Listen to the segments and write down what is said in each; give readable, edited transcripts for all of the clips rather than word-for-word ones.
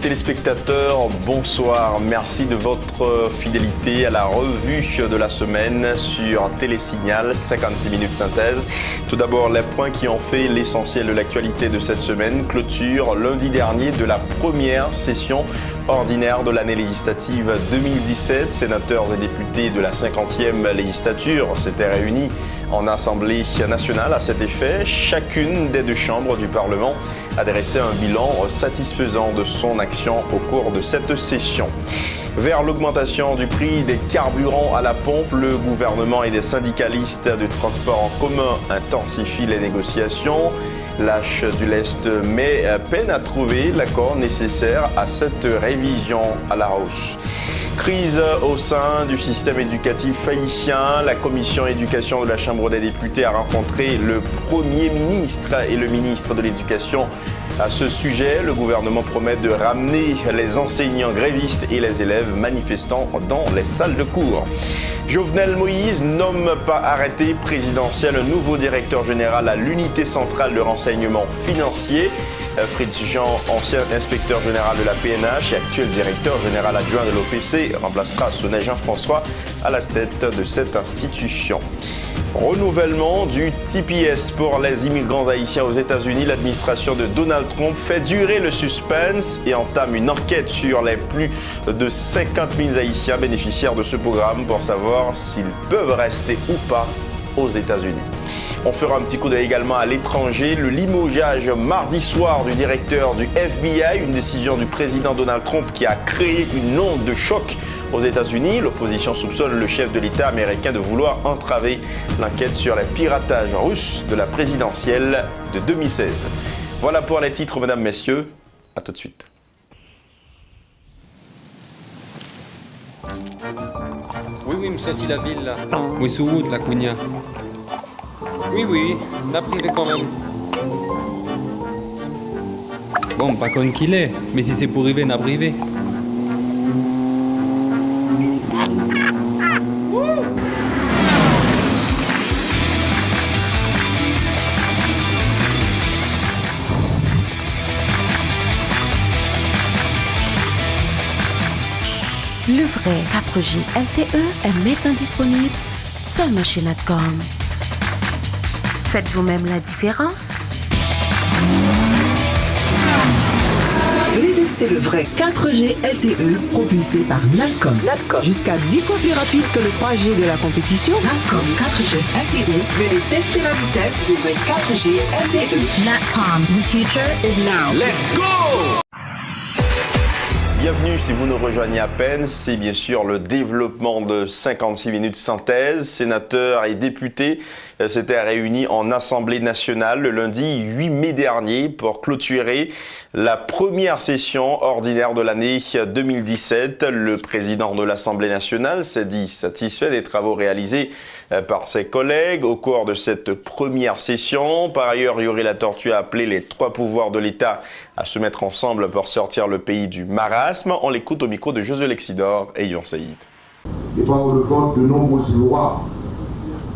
téléspectateurs, bonsoir. Merci de votre fidélité à la revue de la semaine sur Télésignal, 56 minutes synthèse. Tout d'abord, les points qui ont fait l'essentiel de l'actualité de cette semaine. Clôture lundi dernier de la première session ordinaire de l'année législative 2017. Sénateurs et députés de la 50e législature s'étaient réunis en Assemblée nationale à cet effet. Chacune des deux chambres du Parlement a dressé un bilan satisfaisant de son action au cours de cette session. Vers l'augmentation du prix des carburants à la pompe, le gouvernement et les syndicalistes du transport en commun intensifient les négociations. L'H du Lest mais peine à trouver l'accord nécessaire à cette révision à la hausse. Crise au sein du système éducatif haïtien. La commission éducation de la Chambre des députés a rencontré le Premier ministre et le ministre de l'Éducation. À ce sujet, le gouvernement promet de ramener les enseignants grévistes et les élèves manifestants dans les salles de cours. Jovenel Moïse nomme pas arrêté présidentiel un nouveau directeur général à l'unité centrale de renseignement financier. Fritz Jean, ancien inspecteur général de la PNH et actuel directeur général adjoint de l'OPC, remplacera Sonnet Jean-François à la tête de cette institution. Renouvellement du TPS pour les immigrants haïtiens aux États-Unis. L'administration de Donald Trump fait durer le suspense et entame une enquête sur les plus de 50 000 Haïtiens bénéficiaires de ce programme pour savoir s'ils peuvent rester ou pas aux États-Unis. On fera un petit coup d'œil également à l'étranger. Le limogeage mardi soir du directeur du FBI, une décision du président Donald Trump qui a créé une onde de choc aux États-Unis. L'opposition soupçonne le chef de l'État américain de vouloir entraver l'enquête sur les piratages russes de la présidentielle de 2016. Voilà pour les titres, mesdames, messieurs. À tout de suite. Oui, me sorti la ville là. Oui, sous route, la Cugna. Oui, n'a privé quand même. Bon, pas con qu'il est, mais si c'est pour arriver, n'a privé. Le vrai 4G LTE est maintenant disponible seulement chez Natcom. Faites vous-même la différence. Venez tester le vrai 4G LTE propulsé par Natcom. Jusqu'à 10 fois plus rapide que le 3G de la compétition. Natcom 4G LTE. Venez tester la vitesse du vrai 4G LTE. Natcom, the future is now. Let's go! Bienvenue si vous nous rejoignez à peine, c'est bien sûr le développement de 56 minutes synthèse. Sénateurs et députés s'étaient réunis en Assemblée nationale le lundi 8 mai dernier pour clôturer la première session ordinaire de l'année 2017. Le président de l'Assemblée nationale s'est dit satisfait des travaux réalisés par ses collègues au cours de cette première session. Par ailleurs, Yuri Latortue a appelé les trois pouvoirs de l'État à se mettre ensemble pour sortir le pays du marasme. On l'écoute au micro de Josué Lexidor et Yon Saïd. Et par le vote de nombreuses lois,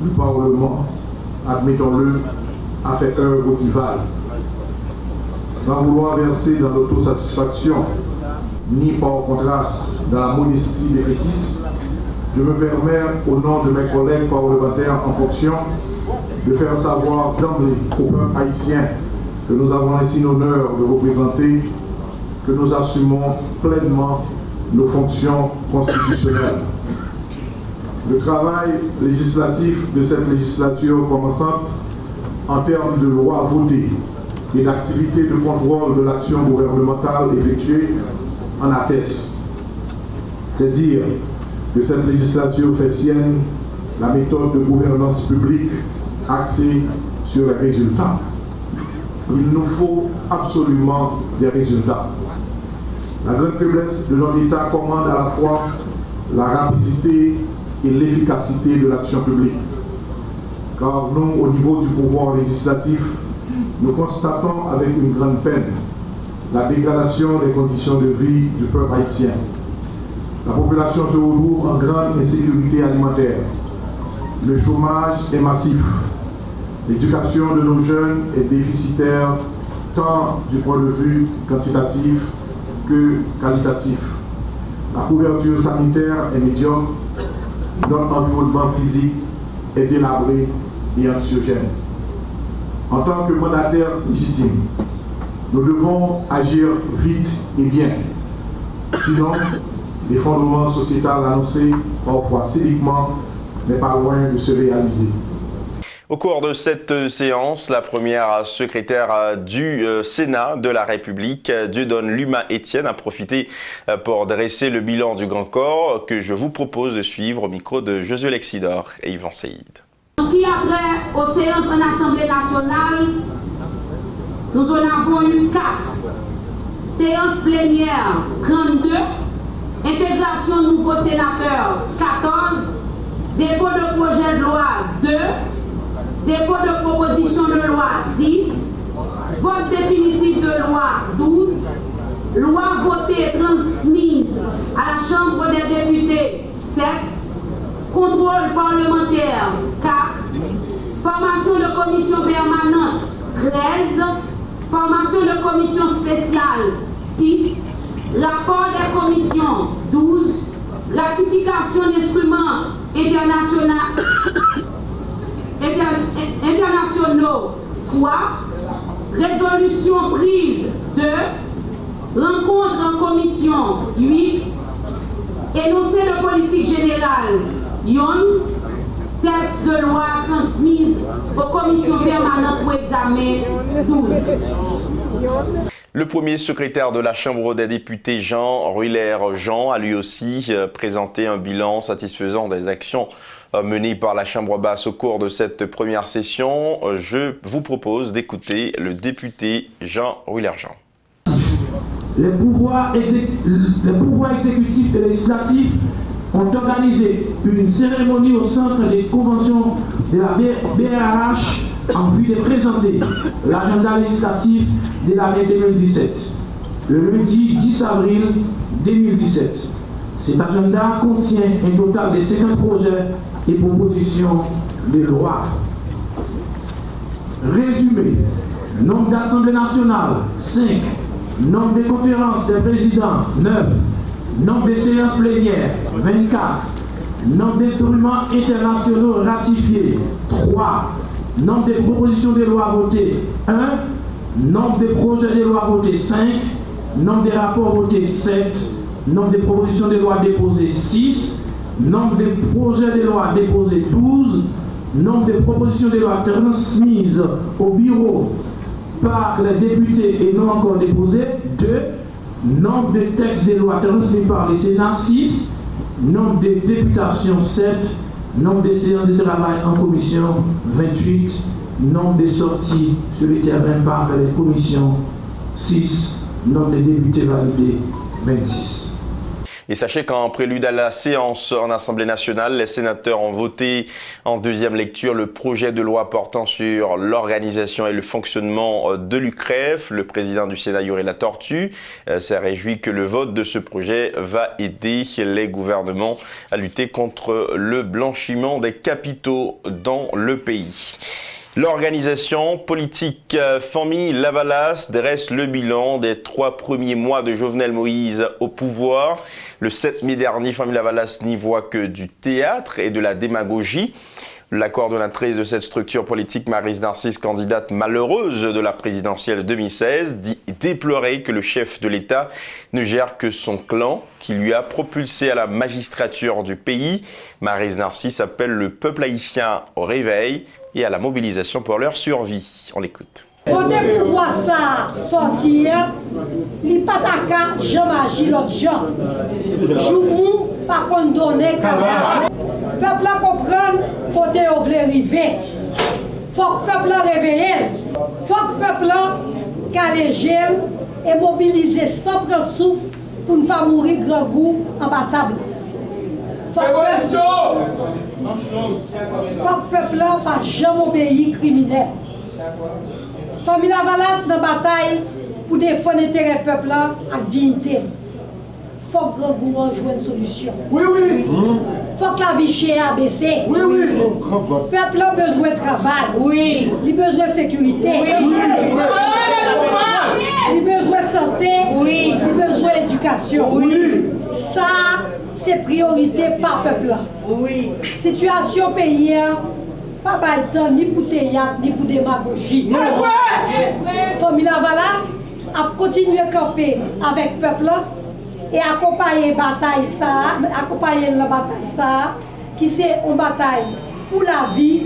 le Parlement, admettons-le, a fait œuvre qui vaille. Sans vouloir verser dans l'autosatisfaction, ni par contraste dans la modestie défaitiste, je me permets, au nom de mes collègues parlementaires en fonction, de faire savoir d'emblée au peuple haïtien que nous avons ainsi l'honneur de représenter, que nous assumons pleinement nos fonctions constitutionnelles. Le travail législatif de cette législature commençante, en termes de lois votées et d'activités de contrôle de l'action gouvernementale effectuée, en atteste. C'est dire que cette législature fait sienne la méthode de gouvernance publique axée sur les résultats. Il nous faut absolument des résultats. La grande faiblesse de notre État commande à la fois la rapidité et l'efficacité de l'action publique. Car nous, au niveau du pouvoir législatif, nous constatons avec une grande peine la dégradation des conditions de vie du peuple haïtien. La population se retrouve en grande insécurité alimentaire. Le chômage est massif. L'éducation de nos jeunes est déficitaire tant du point de vue quantitatif que qualitatif. La couverture sanitaire est médiocre, notre environnement physique est délabré et anxiogène. En tant que mandataire légitime, nous devons agir vite et bien. Sinon, l'effondrement sociétal annoncé, parfois cyniquement, n'est pas loin de se réaliser. Au cours de cette séance, la première secrétaire du Sénat de la République, Dieudonne Luma Étienne, a profité pour dresser le bilan du Grand Corps que je vous propose de suivre au micro de Josué Lexidor et Yvan Seïd. En ce qui a trait aux séances en Assemblée nationale, nous en avons eu 4. Séance plénière 32, intégration nouveaux sénateurs 14, dépôt de projet de loi 2, dépôt de proposition de loi 10, vote définitif de loi 12, loi votée et transmise à la Chambre des députés 7, contrôle parlementaire 4, formation de commission permanente 13, formation de commission spéciale 6, rapport des commissions 12, ratification d'instruments internationaux 3, résolution prise 2, rencontre en commission 8, énoncé de politique générale 1, texte de loi transmise aux commissions permanentes pour examen 12. Le premier secrétaire de la Chambre des députés, Jean Ruller-Jean, a lui aussi présenté un bilan satisfaisant des actions menées par la Chambre basse au cours de cette première session. Je vous propose d'écouter le député Jean Ruller-Jean. Les pouvoirs exécutifs et législatifs ont organisé une cérémonie au centre des conventions de la BRH en vue de présenter l'agenda législatif de l'année 2017, le lundi 10 avril 2017. Cet agenda contient un total de 50 projets et propositions de loi. Résumé, nombre d'assemblées nationales 5, nombre de conférences des présidents 9, nombre de séances plénières 24, nombre d'instruments internationaux ratifiés 3, nombre de propositions de loi votées 1, nombre de projets de loi votés 5, nombre de rapports votés 7, nombre de propositions de loi déposées 6, nombre de projets de loi déposés 12, nombre de propositions de loi transmises au bureau par les députés et non encore déposées 2, nombre de textes de loi transmis par le Sénat 6, nombre de députations 7, nombre de séances de travail en commission 28, nombre de sorties sur le terrain par les commissions 6, nombre de députés validés 26. Et sachez qu'en prélude à la séance en Assemblée nationale, les sénateurs ont voté en deuxième lecture le projet de loi portant sur l'organisation et le fonctionnement de l'UCREF. Le président du Sénat, Yuri Latortue, s'est réjoui que le vote de ce projet va aider les gouvernements à lutter contre le blanchiment des capitaux dans le pays. L'organisation politique Famille Lavalas dresse le bilan des 3 premiers mois de Jovenel Moïse au pouvoir. Le 7 mai dernier, Famille Lavalas n'y voit que du théâtre et de la démagogie. La coordonnatrice de cette structure politique, Maryse Narcisse, candidate malheureuse de la présidentielle 2016, dit déplorer que le chef de l'État ne gère que son clan, qui lui a propulsé à la magistrature du pays. Maryse Narcisse appelle le peuple haïtien au réveil et à la mobilisation pour leur survie. On l'écoute. Côté pour voir ça sortir, il pas d'accord, j'en agis l'autre gens. Joumou, par contre, donner caractère. Peuple a comprendre, côté où veut arriver. Faut que peuple a réveillé. Faut que peuple a calé gel et mobiliser sans prendre souffle pour ne pas mourir grand goût en battable. Faut que peuple n'a pas jamais obéi criminel. Famille Lavalas dans la bataille pour défendre l'intérêt du peuple avec dignité. Faut que le gouvernement joue une solution. Oui, oui. Faut que la vie chère a baissé. Oui, oui. Le peuple a besoin de travail. Oui. Il a besoin de sécurité. Oui. il besoin de santé, oui, il besoin d'éducation. Oui. Ça, c'est priorité par peuple. Oui. Situation pays, pas de temps ni pour théâtre, ni pour démagogie. Famille Lavalas a continué à camper avec le peuple et accompagner la bataille ça, qui c'est une bataille pour la vie,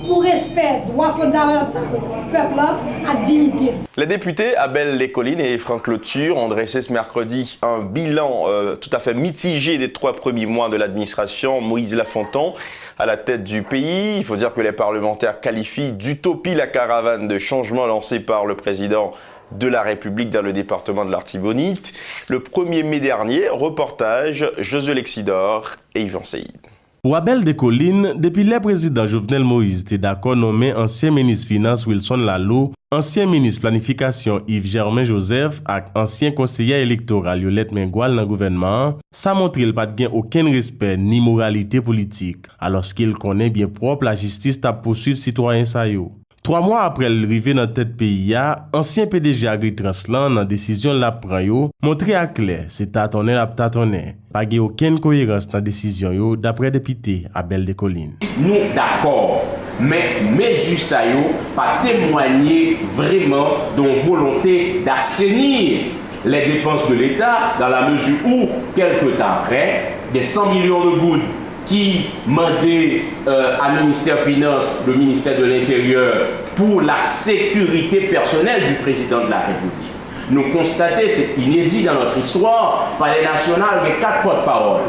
pour respect, droit fondamental, peuple à dignité. Les députés Abel Lécoline et Franck Loture ont dressé ce mercredi un bilan tout à fait mitigé des 3 premiers mois de l'administration Moïse Lafontaine à la tête du pays. Il faut dire que les parlementaires qualifient d'utopie la caravane de changement lancée par le président de la République dans le département de l'Artibonite. Le 1er mai dernier, reportage Josué Lexidor et Yvan Seïd. Pour Abel Lécoline, depuis le président Jovenel Moïse était d'accord nommer ancien ministre Finance Wilson Lalo, ancien ministre Planification Yves Germain Joseph et ancien conseiller électoral Yolette Mengual dans le gouvernement, ça montre qu'il pas de aucun respect ni moralité politique, alors qu'il connaît bien propre la justice à poursuivre citoyens sa yo. 3 mois après l'arrivée dans tête pays, ancien PDG Agritransland dans décision la prend yo, montré à clair, c'est tâtonner la tâtonner. Pas de aucune cohérence dans décision yo d'après député Abel Lécoline. Nous d'accord, mais mesures ça yo pas témoigner vraiment d'une volonté d'assainir les dépenses de l'État dans la mesure où quelque temps après des 100 millions de gouttes qui mandait à ministère des Finances, le ministère de l'Intérieur, pour la sécurité personnelle du président de la République. Nous constatons, c'est inédit dans notre histoire, Palais national, il y a 4 porte-parole.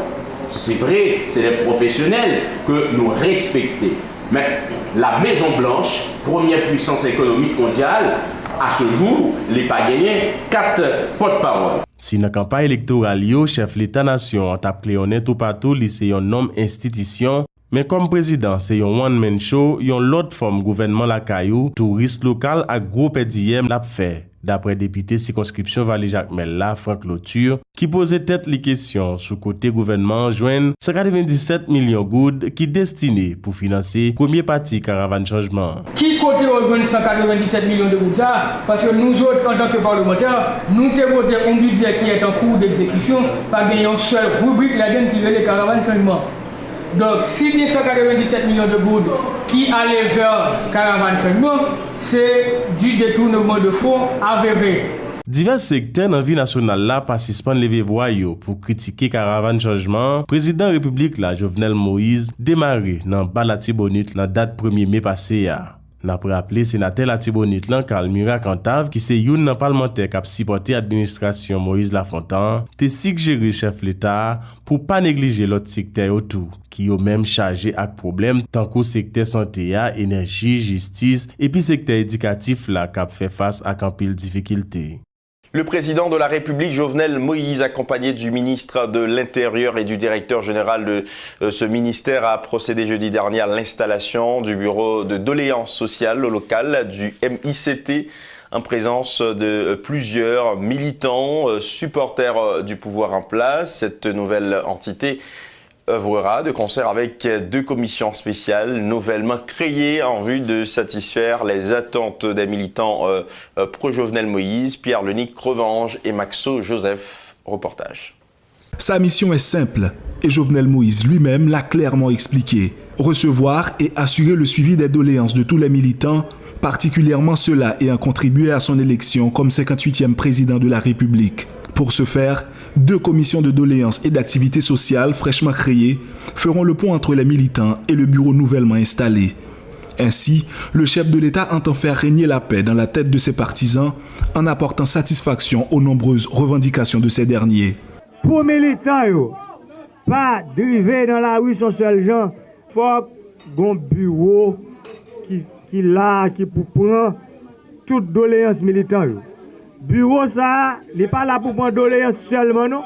C'est vrai, c'est des professionnels que nous respectons. Mais la Maison-Blanche, première puissance économique mondiale, à ce jour, n'est pas gagné 4 porte-parole. Si dans la campagne électorale, chef l'État-nation a appelé honnête ou partout, c'est un nom institution, mais comme président, c'est un one-man show, yon l'autre forme gouvernement la caillou, touriste local à groupe d'hier l'a fait. D'après député circonscription Vallée-Jacmel la Franck Loture, qui posait tête les questions sous côté gouvernement joignent 197 millions goudes qui destinés pour financer premier parti caravane changement. Qui côté rejoindre 197 millions de gouttes ça? Parce que nous autres, en tant que parlementaires, nous avons voté un budget qui est en cours d'exécution, pas une seule rubrique là-dedans qui veut les caravanes changement. Donc, si il y a 197 millions de gouttes qui allaient vers caravane changement, c'est du détournement de fonds avéré. Divers secteurs dans la vie nationale là participent lever voix pour critiquer caravane changement. Président République là Jovenel Moïse démarré dans Balatibonite la date 1er mai passé ya. N'a rappelé sénateur Latibonite lan Kalmira Cantave qui c'est youn nan parlementaire qui a supporté administration Moïse Lafontaine te suggéré chef l'État pour pas négliger l'autre secteur autour qui ont même chargé avec problème tant qu'au secteur santé, énergie, justice et puis secteur éducatif là qui a fait face à un pile difficulté. Le président de la République, Jovenel Moïse, accompagné du ministre de l'Intérieur et du directeur général de ce ministère, a procédé jeudi dernier à l'installation du bureau de doléances sociales local du MICT en présence de plusieurs militants, supporters du pouvoir en place. Cette nouvelle entité œuvrera de concert avec 2 commissions spéciales nouvellement créées en vue de satisfaire les attentes des militants pro-Jovenel Moïse, Pierre Lenique Revange et Maxo Joseph. Reportage. Sa mission est simple et Jovenel Moïse lui-même l'a clairement expliqué. Recevoir et assurer le suivi des doléances de tous les militants, particulièrement ceux-là ayant contribué à son élection comme 58e président de la République. Pour ce faire, 2 commissions de doléances et d'activités sociales fraîchement créées feront le pont entre les militants et le bureau nouvellement installé. Ainsi, le chef de l'État entend faire régner la paix dans la tête de ses partisans en apportant satisfaction aux nombreuses revendications de ces derniers. Pour les militants, pas driver dans la rue son seul gens, il faut un bureau qui pour prendre toute doléance militante. Bureau ça, il n'est pas là pour prendre doléance seulement, non.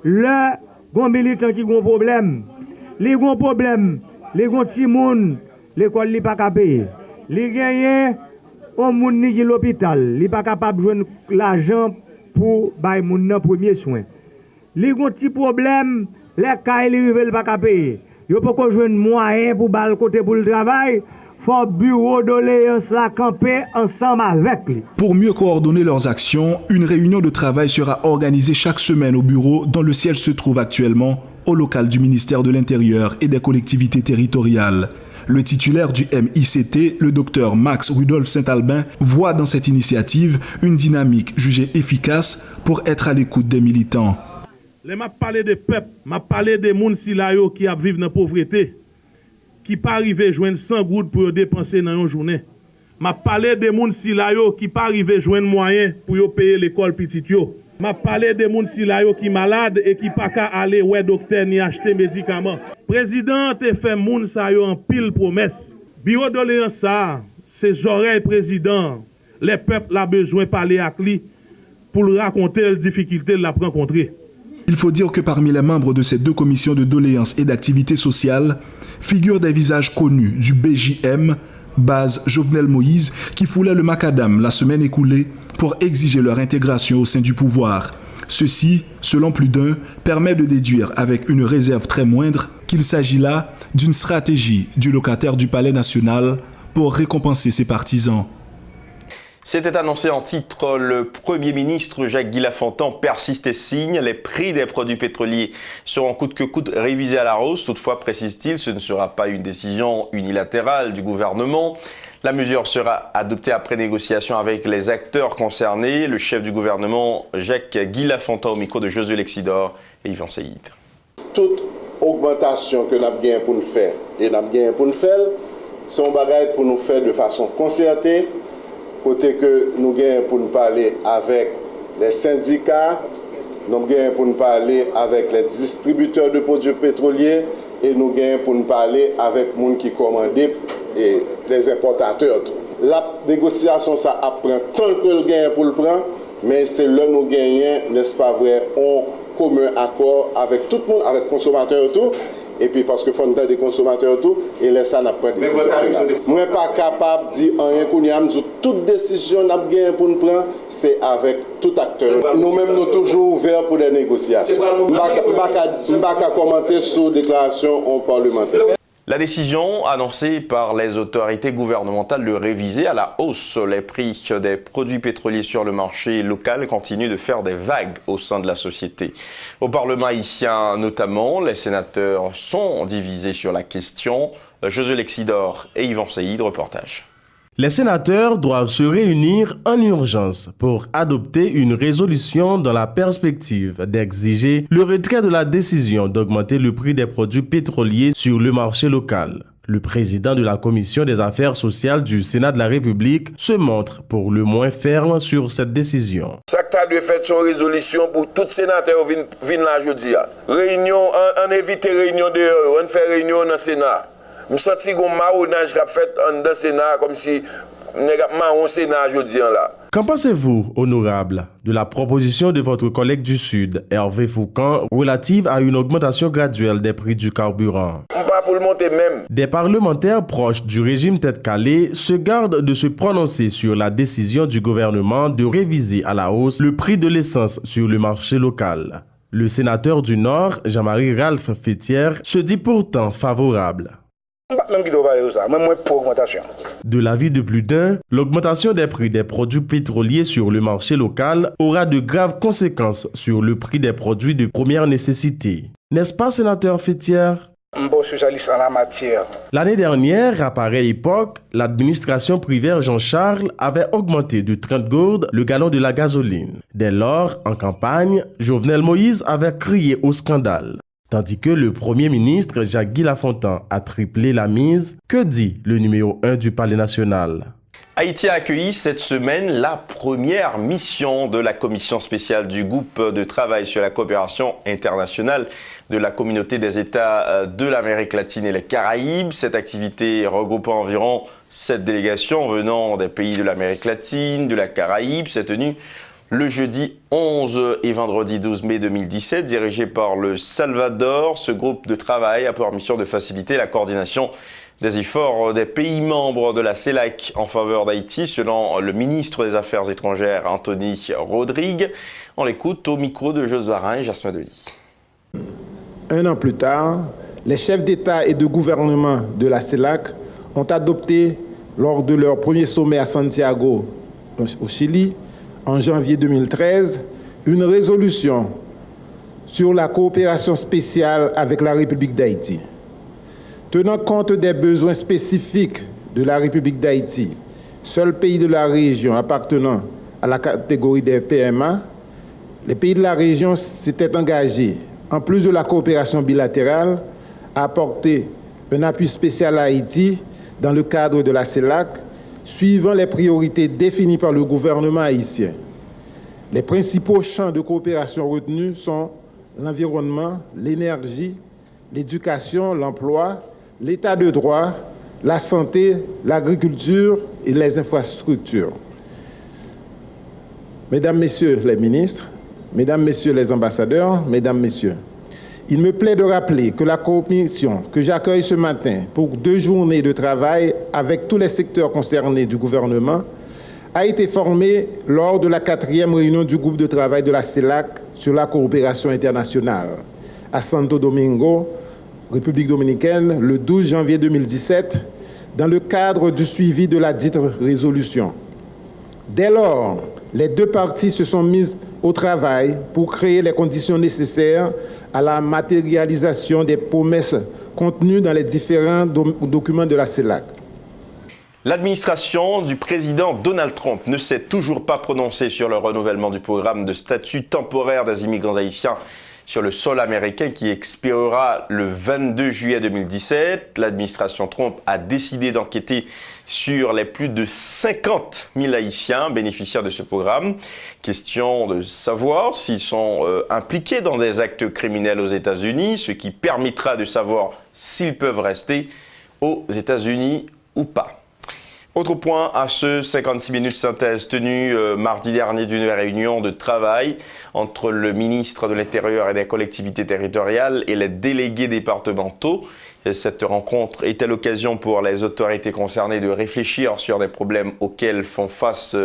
Le grand militant qui a un problème, les gros problèmes, les gros petits monde, l'école n'est pas capable. Les gagnants, on moun qui l'hôpital, il n'est pas capable de joindre l'argent pour bailler moun premier soin. Les gros petits problèmes, les cas ils ne pas capable. Yo pas joindre moyen pour bal côté pour le travail. faut bureau doléance la camper ensemble avec lui. Pour mieux coordonner leurs actions, une réunion de travail sera organisée chaque semaine au bureau dont le siège se trouve actuellement au local du ministère de l'Intérieur et des collectivités territoriales. Le titulaire du MICT, le docteur Max Rudolph Saint-Albin, voit dans cette initiative une dynamique jugée efficace pour être à l'écoute des militants. Je m'a parlé des peuples, m'a parlé des gens qui vivent dans la pauvreté, qui pas arrivé à joindre 100 gouttes pour dépenser dans une journée. M'a parlé des gens qui pas arrivé à joindre moyens pour payer l'école petite yo. M'a parlé des gens qui sont malades et qui pas qu'à aller ouais docteur ni acheter médicaments. Président te fait moun sa yo en pile promesse. Bureau doléance ça, ses oreilles président, les peuples a besoin parler avec lui pour raconter les difficultés de la rencontrer. Il faut dire que parmi les membres de ces deux commissions de doléances et d'activités sociales figurent des visages connus du BJM, base Jovenel Moïse, qui foulait le macadam la semaine écoulée pour exiger leur intégration au sein du pouvoir. Ceci, selon plus d'un, permet de déduire avec une réserve très moindre qu'il s'agit là d'une stratégie du locataire du Palais national pour récompenser ses partisans. C'était annoncé en titre, le Premier ministre Jacques Guy-Lafontan persiste et signe. Les prix des produits pétroliers seront coûte que coûte révisés à la hausse. Toutefois, précise-t-il, ce ne sera pas une décision unilatérale du gouvernement. La mesure sera adoptée après négociation avec les acteurs concernés. Le chef du gouvernement, Jacques Guy-Lafontan, au micro de Josué Lexidor et Yvan Seyid. Toute augmentation que nous avons gagné pour nous faire, et nous avons gagné pour nous faire, c'est un bagage pour nous faire de façon concertée. Côté que nous gagnons pour nous parler avec les syndicats, nous gagnons pour nous parler avec les distributeurs de produits pétroliers et nous gagnons pour nous parler avec les gens qui commandent et les importateurs. La négociation, ça apprend tant que le gain pour le prendre, mais c'est là nous gagnons, n'est-ce pas vrai, on commun accord avec tout le monde, avec les consommateurs et tout. Et puis parce que faut nous des consommateurs tout et laisse ça n'a pas de décision. Moi pas capable de dire rien qu'on y a toute décision n'a gagné pour nous prendre c'est avec tout acteur. Nous-mêmes nous toujours ouverts pour des négociations. On pas commenter sur déclaration en parlementaire. La décision annoncée par les autorités gouvernementales de réviser à la hausse les prix des produits pétroliers sur le marché local continue de faire des vagues au sein de la société. Au Parlement haïtien notamment, les sénateurs sont divisés sur la question. Josué Lexidor et Yvan Seyid, reportage. Les sénateurs doivent se réunir en urgence pour adopter une résolution dans la perspective d'exiger le retrait de la décision d'augmenter le prix des produits pétroliers sur le marché local. Le président de la Commission des affaires sociales du Sénat de la République se montre pour le moins ferme sur cette décision. Ça que tu as dû faire son résolution pour tous les sénateurs qui viennent là aujourd'hui. Réunion, on évite réunion dehors, on fait réunion dans le Sénat. Je sens que marronnage qu'a fait dans le Sénat comme si marron Sénat aujourd'hui là. Qu'en pensez-vous, honorable, de la proposition de votre collègue du Sud, Hervé Foucan, relative à une augmentation graduelle des prix du carburant? Pas pour le monter même. Des parlementaires proches du régime tête calée se gardent de se prononcer sur la décision du gouvernement de réviser à la hausse le prix de l'essence sur le marché local. Le sénateur du Nord, Jean-Marie Ralph Fétière, se dit pourtant favorable. De l'avis de plus d'un, l'augmentation des prix des produits pétroliers sur le marché local aura de graves conséquences sur le prix des produits de première nécessité. N'est-ce pas, sénateur Fétière? Un bon spécialiste en la matière. L'année dernière, à pareille époque, l'administration privée Jean-Charles avait augmenté de 30 gourdes le gallon de la gasoline. Dès lors, en campagne, Jovenel Moïse avait crié au scandale. Tandis que le Premier ministre Jacques Guy-Lafontan a triplé la mise, que dit le numéro 1 du Palais national? Haïti a accueilli cette semaine la première mission de la commission spéciale du groupe de travail sur la coopération internationale de la communauté des États de l'Amérique latine et les Caraïbes. Cette activité regroupant environ 7 délégations venant des pays de l'Amérique latine, de la Caraïbe, s'est tenue le jeudi 11 et vendredi 12 mai 2017, dirigé par le Salvador. Ce groupe de travail a pour mission de faciliter la coordination des efforts des pays membres de la CELAC en faveur d'Haïti, selon le ministre des Affaires étrangères Anthony Rodrigue. On l'écoute au micro de Joseph Varin et Jasmin Delis. Un an plus tard, les chefs d'État et de gouvernement de la CELAC ont adopté lors de leur premier sommet à Santiago, au Chili, en janvier 2013, une résolution sur la coopération spéciale avec la République d'Haïti. Tenant compte des besoins spécifiques de la République d'Haïti, seul pays de la région appartenant à la catégorie des PMA, les pays de la région s'étaient engagés, en plus de la coopération bilatérale, à apporter un appui spécial à Haïti dans le cadre de la CELAC, suivant les priorités définies par le gouvernement haïtien. Les principaux champs de coopération retenus sont l'environnement, l'énergie, l'éducation, l'emploi, l'état de droit, la santé, l'agriculture et les infrastructures. Mesdames, Messieurs les ministres, Mesdames, Messieurs les ambassadeurs, Mesdames, Messieurs, il me plaît de rappeler que la commission que j'accueille ce matin pour 2 journées de travail avec tous les secteurs concernés du gouvernement a été formée lors de la 4e réunion du groupe de travail de la CELAC sur la coopération internationale à Santo Domingo, République dominicaine, le 12 janvier 2017, dans le cadre du suivi de la dite résolution. Dès lors, les 2 parties se sont mises au travail pour créer les conditions nécessaires à la matérialisation des promesses contenues dans les différents documents de la CELAC. L'administration du président Donald Trump ne s'est toujours pas prononcée sur le renouvellement du programme de statut temporaire des immigrants haïtiens sur le sol américain qui expirera le 22 juillet 2017. L'administration Trump a décidé d'enquêter sur les plus de 50 000 Haïtiens bénéficiaires de ce programme. Question de savoir s'ils sont impliqués dans des actes criminels aux États-Unis, ce qui permettra de savoir s'ils peuvent rester aux États-Unis ou pas. Autre point à ce 56 minutes synthèse tenu mardi dernier d'une réunion de travail entre le ministre de l'Intérieur et des collectivités territoriales et les délégués départementaux. Cette rencontre était l'occasion pour les autorités concernées de réfléchir sur des problèmes auxquels font face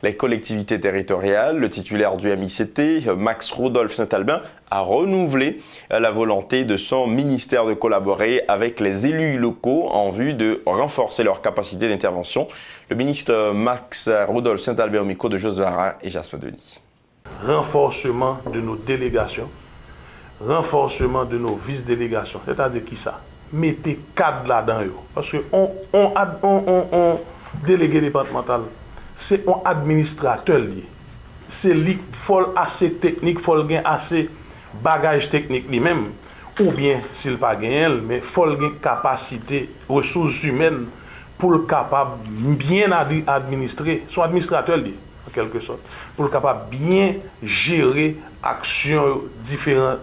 les collectivités territoriales. Le titulaire du MICT, Max Rodolphe Saint-Albin, a renouvelé la volonté de son ministère de collaborer avec les élus locaux en vue de renforcer leur capacité d'intervention. Le ministre Max Rodolphe Saint-Albin au micro de Joseph Varin et Jasper Denis. Renforcement de nos délégations, renforcement de nos vice-délégations, c'est-à-dire qui ça? Mettez cadre là-dedans. Parce que on délégué départemental, c'est un administrateur lié. C'est lui faut assez technique, faut gain assez bagage technique lui-même, ou bien s'il pas gain, mais faut gain capacité ressources humaines pour le capable bien administrer, son administrateur lié en quelque sorte, pour le capable bien gérer actions différentes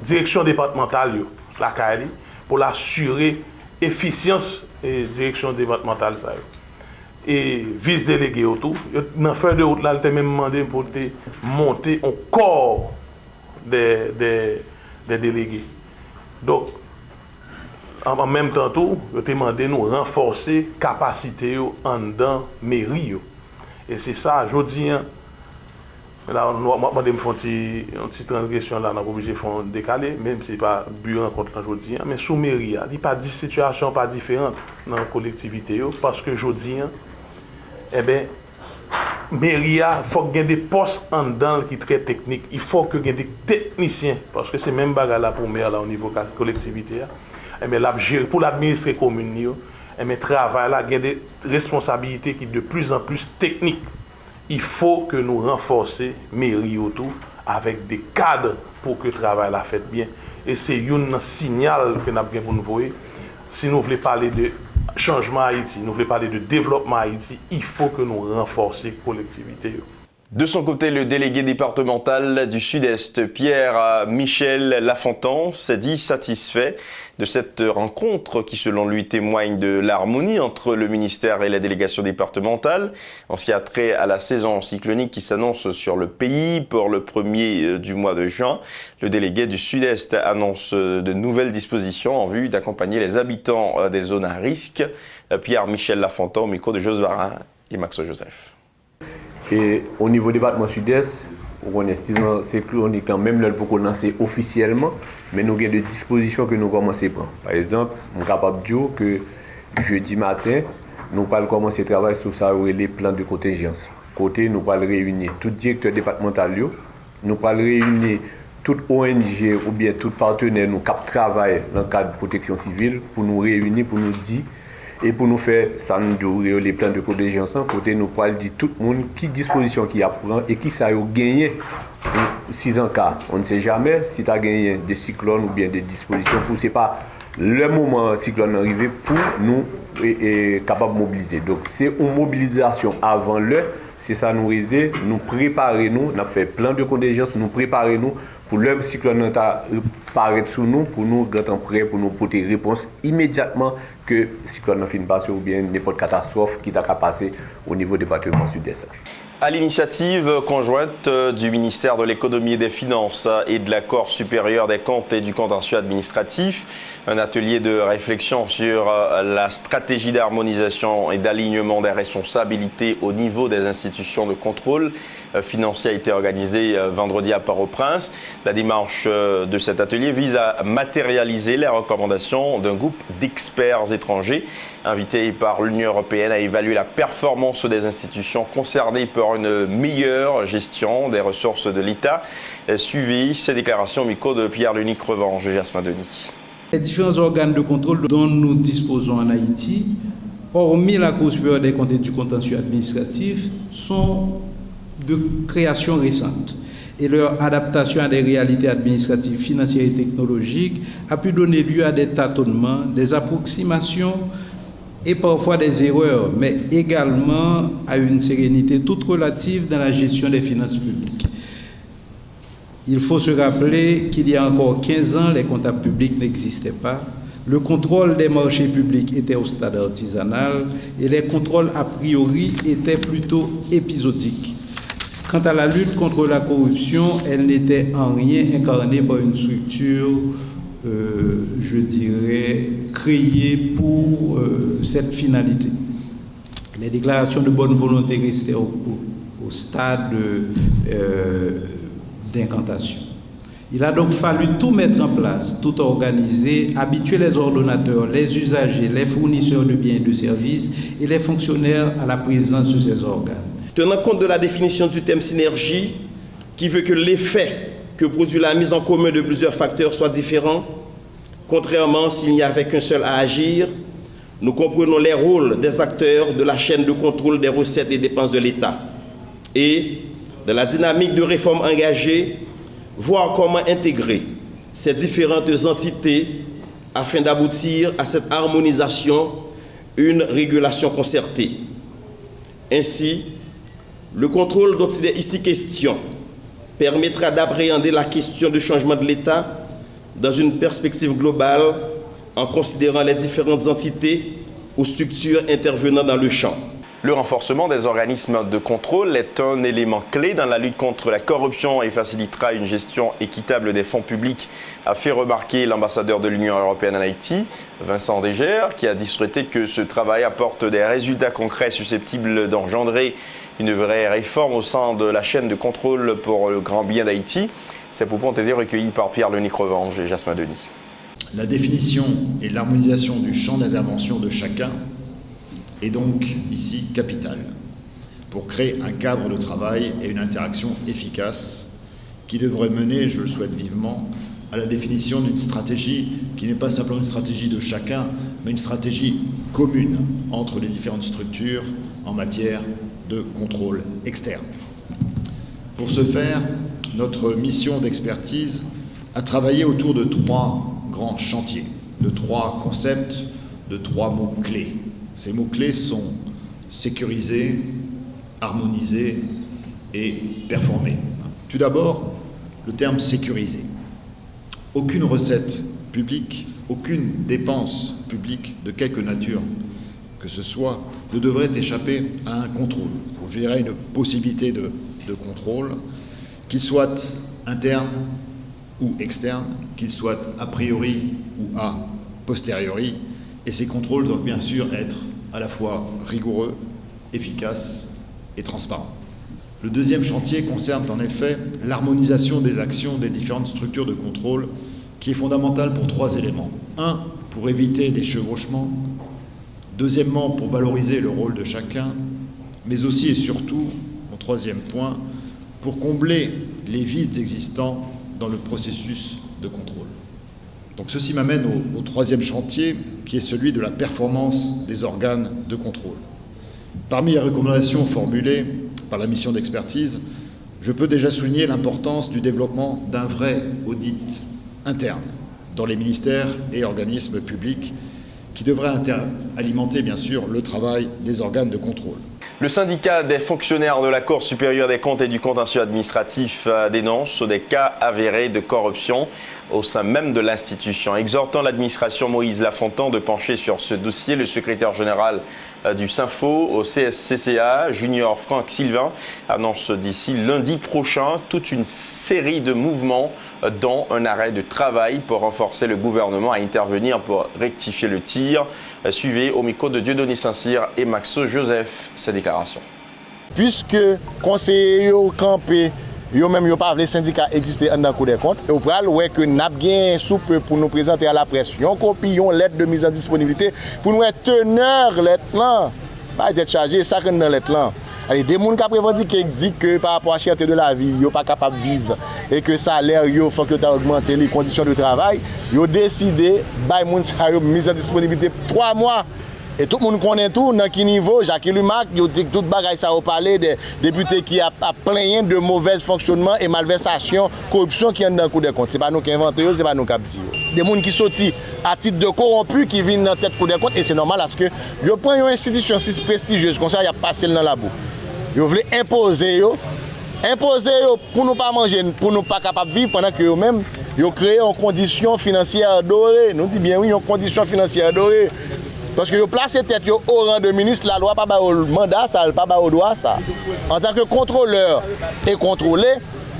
direction départementale la CALI pour l'assurer efficience et direction départementale ça et vice délégué autour dans feuille de route là il t'a même demandé pour monter un corps des délégués donc en même temps tout il t'a demandé nous renforcer capacité en dedans mairie et c'est ça je dis là, moi, je me fais une petite transgression là, on est obligé de faire décaler, même si ce n'est pas but rencontre aujourd'hui. Mais sous mairie, il n'y a pas de situation pas différente dans la collectivité, parce que aujourd'hui, eh bien, mairie, il faut qu'il y ait des postes en dedans qui sont très techniques. Il faut qu'il y ait des techniciens, parce que c'est même bagarre là pour maire là, au niveau de la collectivité. Eh bien, pour l'administrer commune, eh bien, travail là, il y a des responsabilités qui sont de plus en plus techniques. Il faut que nous renforcions mairie autour avec des cadres pour que le travail la fait bien. Et c'est un signal que nous avons pour nous voir. Si nous voulons parler de changement à Haïti, nous voulons parler de développement à Haïti, il faut que nous renforcions la collectivité. De son côté, le délégué départemental du Sud-Est, Pierre-Michel Lafontan, s'est dit satisfait de cette rencontre qui, selon lui, témoigne de l'harmonie entre le ministère et la délégation départementale en ce qui a trait à la saison cyclonique qui s'annonce sur le pays pour le 1er du mois de juin. Le délégué du Sud-Est annonce de nouvelles dispositions en vue d'accompagner les habitants des zones à risque. Pierre-Michel Lafontan au micro de Joseph Varin et Max Joseph. Et au niveau du département sud-est, on est 6 ans, c'est quand même là pour commencer officiellement, mais nous avons des dispositions que nous commençons à prendre. Par exemple, je suis capable de dire que jeudi matin, nous allons commencer à travailler sur ça, les plans de contingence. Côté, nous allons réunir tout directeur départemental, nous allons réunir tout ONG ou bien tout partenaire nous qui travaillent dans le cadre de protection civile pour nous réunir, pour nous dire et pour nous faire ça, nous les plans de contingence. Côté, nous allons dire tout le monde qui disposition qui apprend et qui ça a gagné pour 6 ans. On ne sait jamais si tu as gagné des cyclones ou bien des dispositions pour c'est pas le moment cyclone arrivé pour nous capable de mobiliser. Donc c'est une mobilisation avant l'heure, c'est ça nous aider, nous préparer nous, on a fait plein de contingence, nous préparer nous pour le cyclone paraître sur nous, pour nous être prêts pour nous porter réponse immédiatement que le cyclone finit passer ou bien n'importe catastrophe qui t'a passé au niveau du département sud-est. À l'initiative conjointe du ministère de l'Économie et des Finances et de la Cour supérieure des comptes et du contentieux administratif, un atelier de réflexion sur la stratégie d'harmonisation et d'alignement des responsabilités au niveau des institutions de contrôle financier a été organisé vendredi à Port-au-Prince. La démarche de cet atelier vise à matérialiser les recommandations d'un groupe d'experts étrangers invités par l'Union européenne à évaluer la performance des institutions concernées par une meilleure gestion des ressources de l'État. Suivez ces déclarations au micro de Pierre-Lunique Revanche et Jasmin Denis. Les différents organes de contrôle dont nous disposons en Haïti, hormis la Cour supérieure des comptes et du contentieux administratif, sont de création récente. Et leur adaptation à des réalités administratives, financières et technologiques a pu donner lieu à des tâtonnements, des approximations et parfois des erreurs, mais également à une sérénité toute relative dans la gestion des finances publiques. Il faut se rappeler qu'il y a encore 15 ans, les comptables publics n'existaient pas. Le contrôle des marchés publics était au stade artisanal et les contrôles a priori étaient plutôt épisodiques. Quant à la lutte contre la corruption, elle n'était en rien incarnée par une structure, je dirais, créée pour cette finalité. Les déclarations de bonne volonté restaient au stade d'incantation. Il a donc fallu tout mettre en place, tout organiser, habituer les ordonnateurs, les usagers, les fournisseurs de biens et de services et les fonctionnaires à la présence de ces organes. Tenant compte de la définition du thème synergie, qui veut que l'effet que produit la mise en commun de plusieurs facteurs soit différent, contrairement s'il n'y avait qu'un seul à agir, nous comprenons les rôles des acteurs de la chaîne de contrôle des recettes et dépenses de l'État et de la dynamique de réforme engagée, voir comment intégrer ces différentes entités afin d'aboutir à cette harmonisation, une régulation concertée. Ainsi, le contrôle dont il est ici question permettra d'appréhender la question du changement de l'État dans une perspective globale en considérant les différentes entités ou structures intervenant dans le champ. Le renforcement des organismes de contrôle est un élément clé dans la lutte contre la corruption et facilitera une gestion équitable des fonds publics, a fait remarquer l'ambassadeur de l'Union européenne en Haïti, Vincent Degers, qui a dit souhaiter que ce travail apporte des résultats concrets susceptibles d'engendrer une vraie réforme au sein de la chaîne de contrôle pour le grand bien d'Haïti. Ces propos ont été recueillis par Pierre-Lunique Revanche et Jasmin Denis. La définition et l'harmonisation du champ d'intervention de chacun est donc ici capitale pour créer un cadre de travail et une interaction efficace qui devrait mener, je le souhaite vivement, à la définition d'une stratégie qui n'est pas simplement une stratégie de chacun, mais une stratégie commune entre les différentes structures en matière de contrôle externe. Pour ce faire, notre mission d'expertise a travaillé autour de 3 grands chantiers, de 3 concepts, de 3 mots-clés. Ces mots-clés sont sécuriser, harmoniser et performer. Tout d'abord, le terme sécuriser. Aucune recette publique, aucune dépense publique de quelque nature que ce soit ne devrait échapper à un contrôle, ou je dirais une possibilité de contrôle, qu'il soit interne ou externe, qu'il soit a priori ou a posteriori, et ces contrôles doivent bien sûr être à la fois rigoureux, efficaces et transparents. Le deuxième chantier concerne en effet l'harmonisation des actions des différentes structures de contrôle, qui est fondamentale pour 3 éléments. 1, pour éviter des chevauchements. Deuxièmement, pour valoriser le rôle de chacun, mais aussi et surtout, mon 3e point, pour combler les vides existants dans le processus de contrôle. Donc ceci m'amène au 3e chantier, qui est celui de la performance des organes de contrôle. Parmi les recommandations formulées par la mission d'expertise, je peux déjà souligner l'importance du développement d'un vrai audit interne dans les ministères et organismes publics qui devrait alimenter bien sûr le travail des organes de contrôle. Le syndicat des fonctionnaires de la Cour supérieure des comptes et du contentieux administratif dénonce des cas avérés de corruption au sein même de l'institution. Exhortant l'administration Moïse Lafontan de pencher sur ce dossier, le secrétaire général du SINFO au CSCCA, Junior Franck Sylvain, annonce d'ici lundi prochain toute une série de mouvements dont un arrêt de travail pour renforcer le gouvernement à intervenir pour rectifier le tir. Suivez au micro de Dieudonné Saint-Cyr et Maxo Joseph ces déclarations. Puisque conseillers au campé, même yo pas les syndicats exister en Cour des comptes, et au pral ouais que n'a bien soupe pour nous présenter à la presse une copie, une lettre de mise en disponibilité pour nous être teneur lettre là, pas être chargé ça que dans lettre là. Allez, des gens qui revendiquent dit que par rapport à la cherté de la vie, ils ne sont pas capables de vivre et que le salaire, il faut que tu augmenter les conditions de travail, ils ont décidé de mise en disponibilité 3 mois. Et tout le monde connaît tout, dans quel niveau, Jacques Lumac, il dit que tout le bagage ça a parlé des députés qui a plein de mauvais fonctionnement et malversation, corruption qui est dans le Cour des comptes. Ce n'est pas nous qui inventons, ce n'est pas nous qui avons. Des gens qui sortent à titre de corrompus qui viennent dans la tête Cour des comptes et c'est normal parce que ils prennent une institution si prestigieuse comme ça, il y a passé dans la boue. Ils veulent imposer pour nous pas manger, pour nous pas capables de vivre pendant que eux-mêmes ils créent une condition financière dorée. Nous disons bien oui, une condition financière dorée. Parce que vous placez tête au rang de ministre, la loi pas au mandat, ça pas au droit ça. En tant que contrôleur et contrôlé,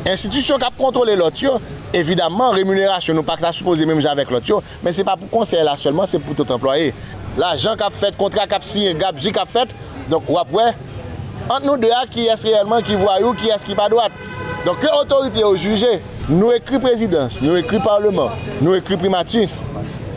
institution qui a contrôlé l'autre, évidemment rémunération nous pas supposé même avec l'autre, mais c'est pas pour conseiller là seulement, c'est pour tout employé. L'argent qu'a fait, contrat qu'a signé, gabji qu'a fait, donc après entre nous deux qui est réellement qui voyou, qui est qui pas droit. Donc que l'autorité au juger, nous écrit présidence, nous écrit parlement, nous écrit primature.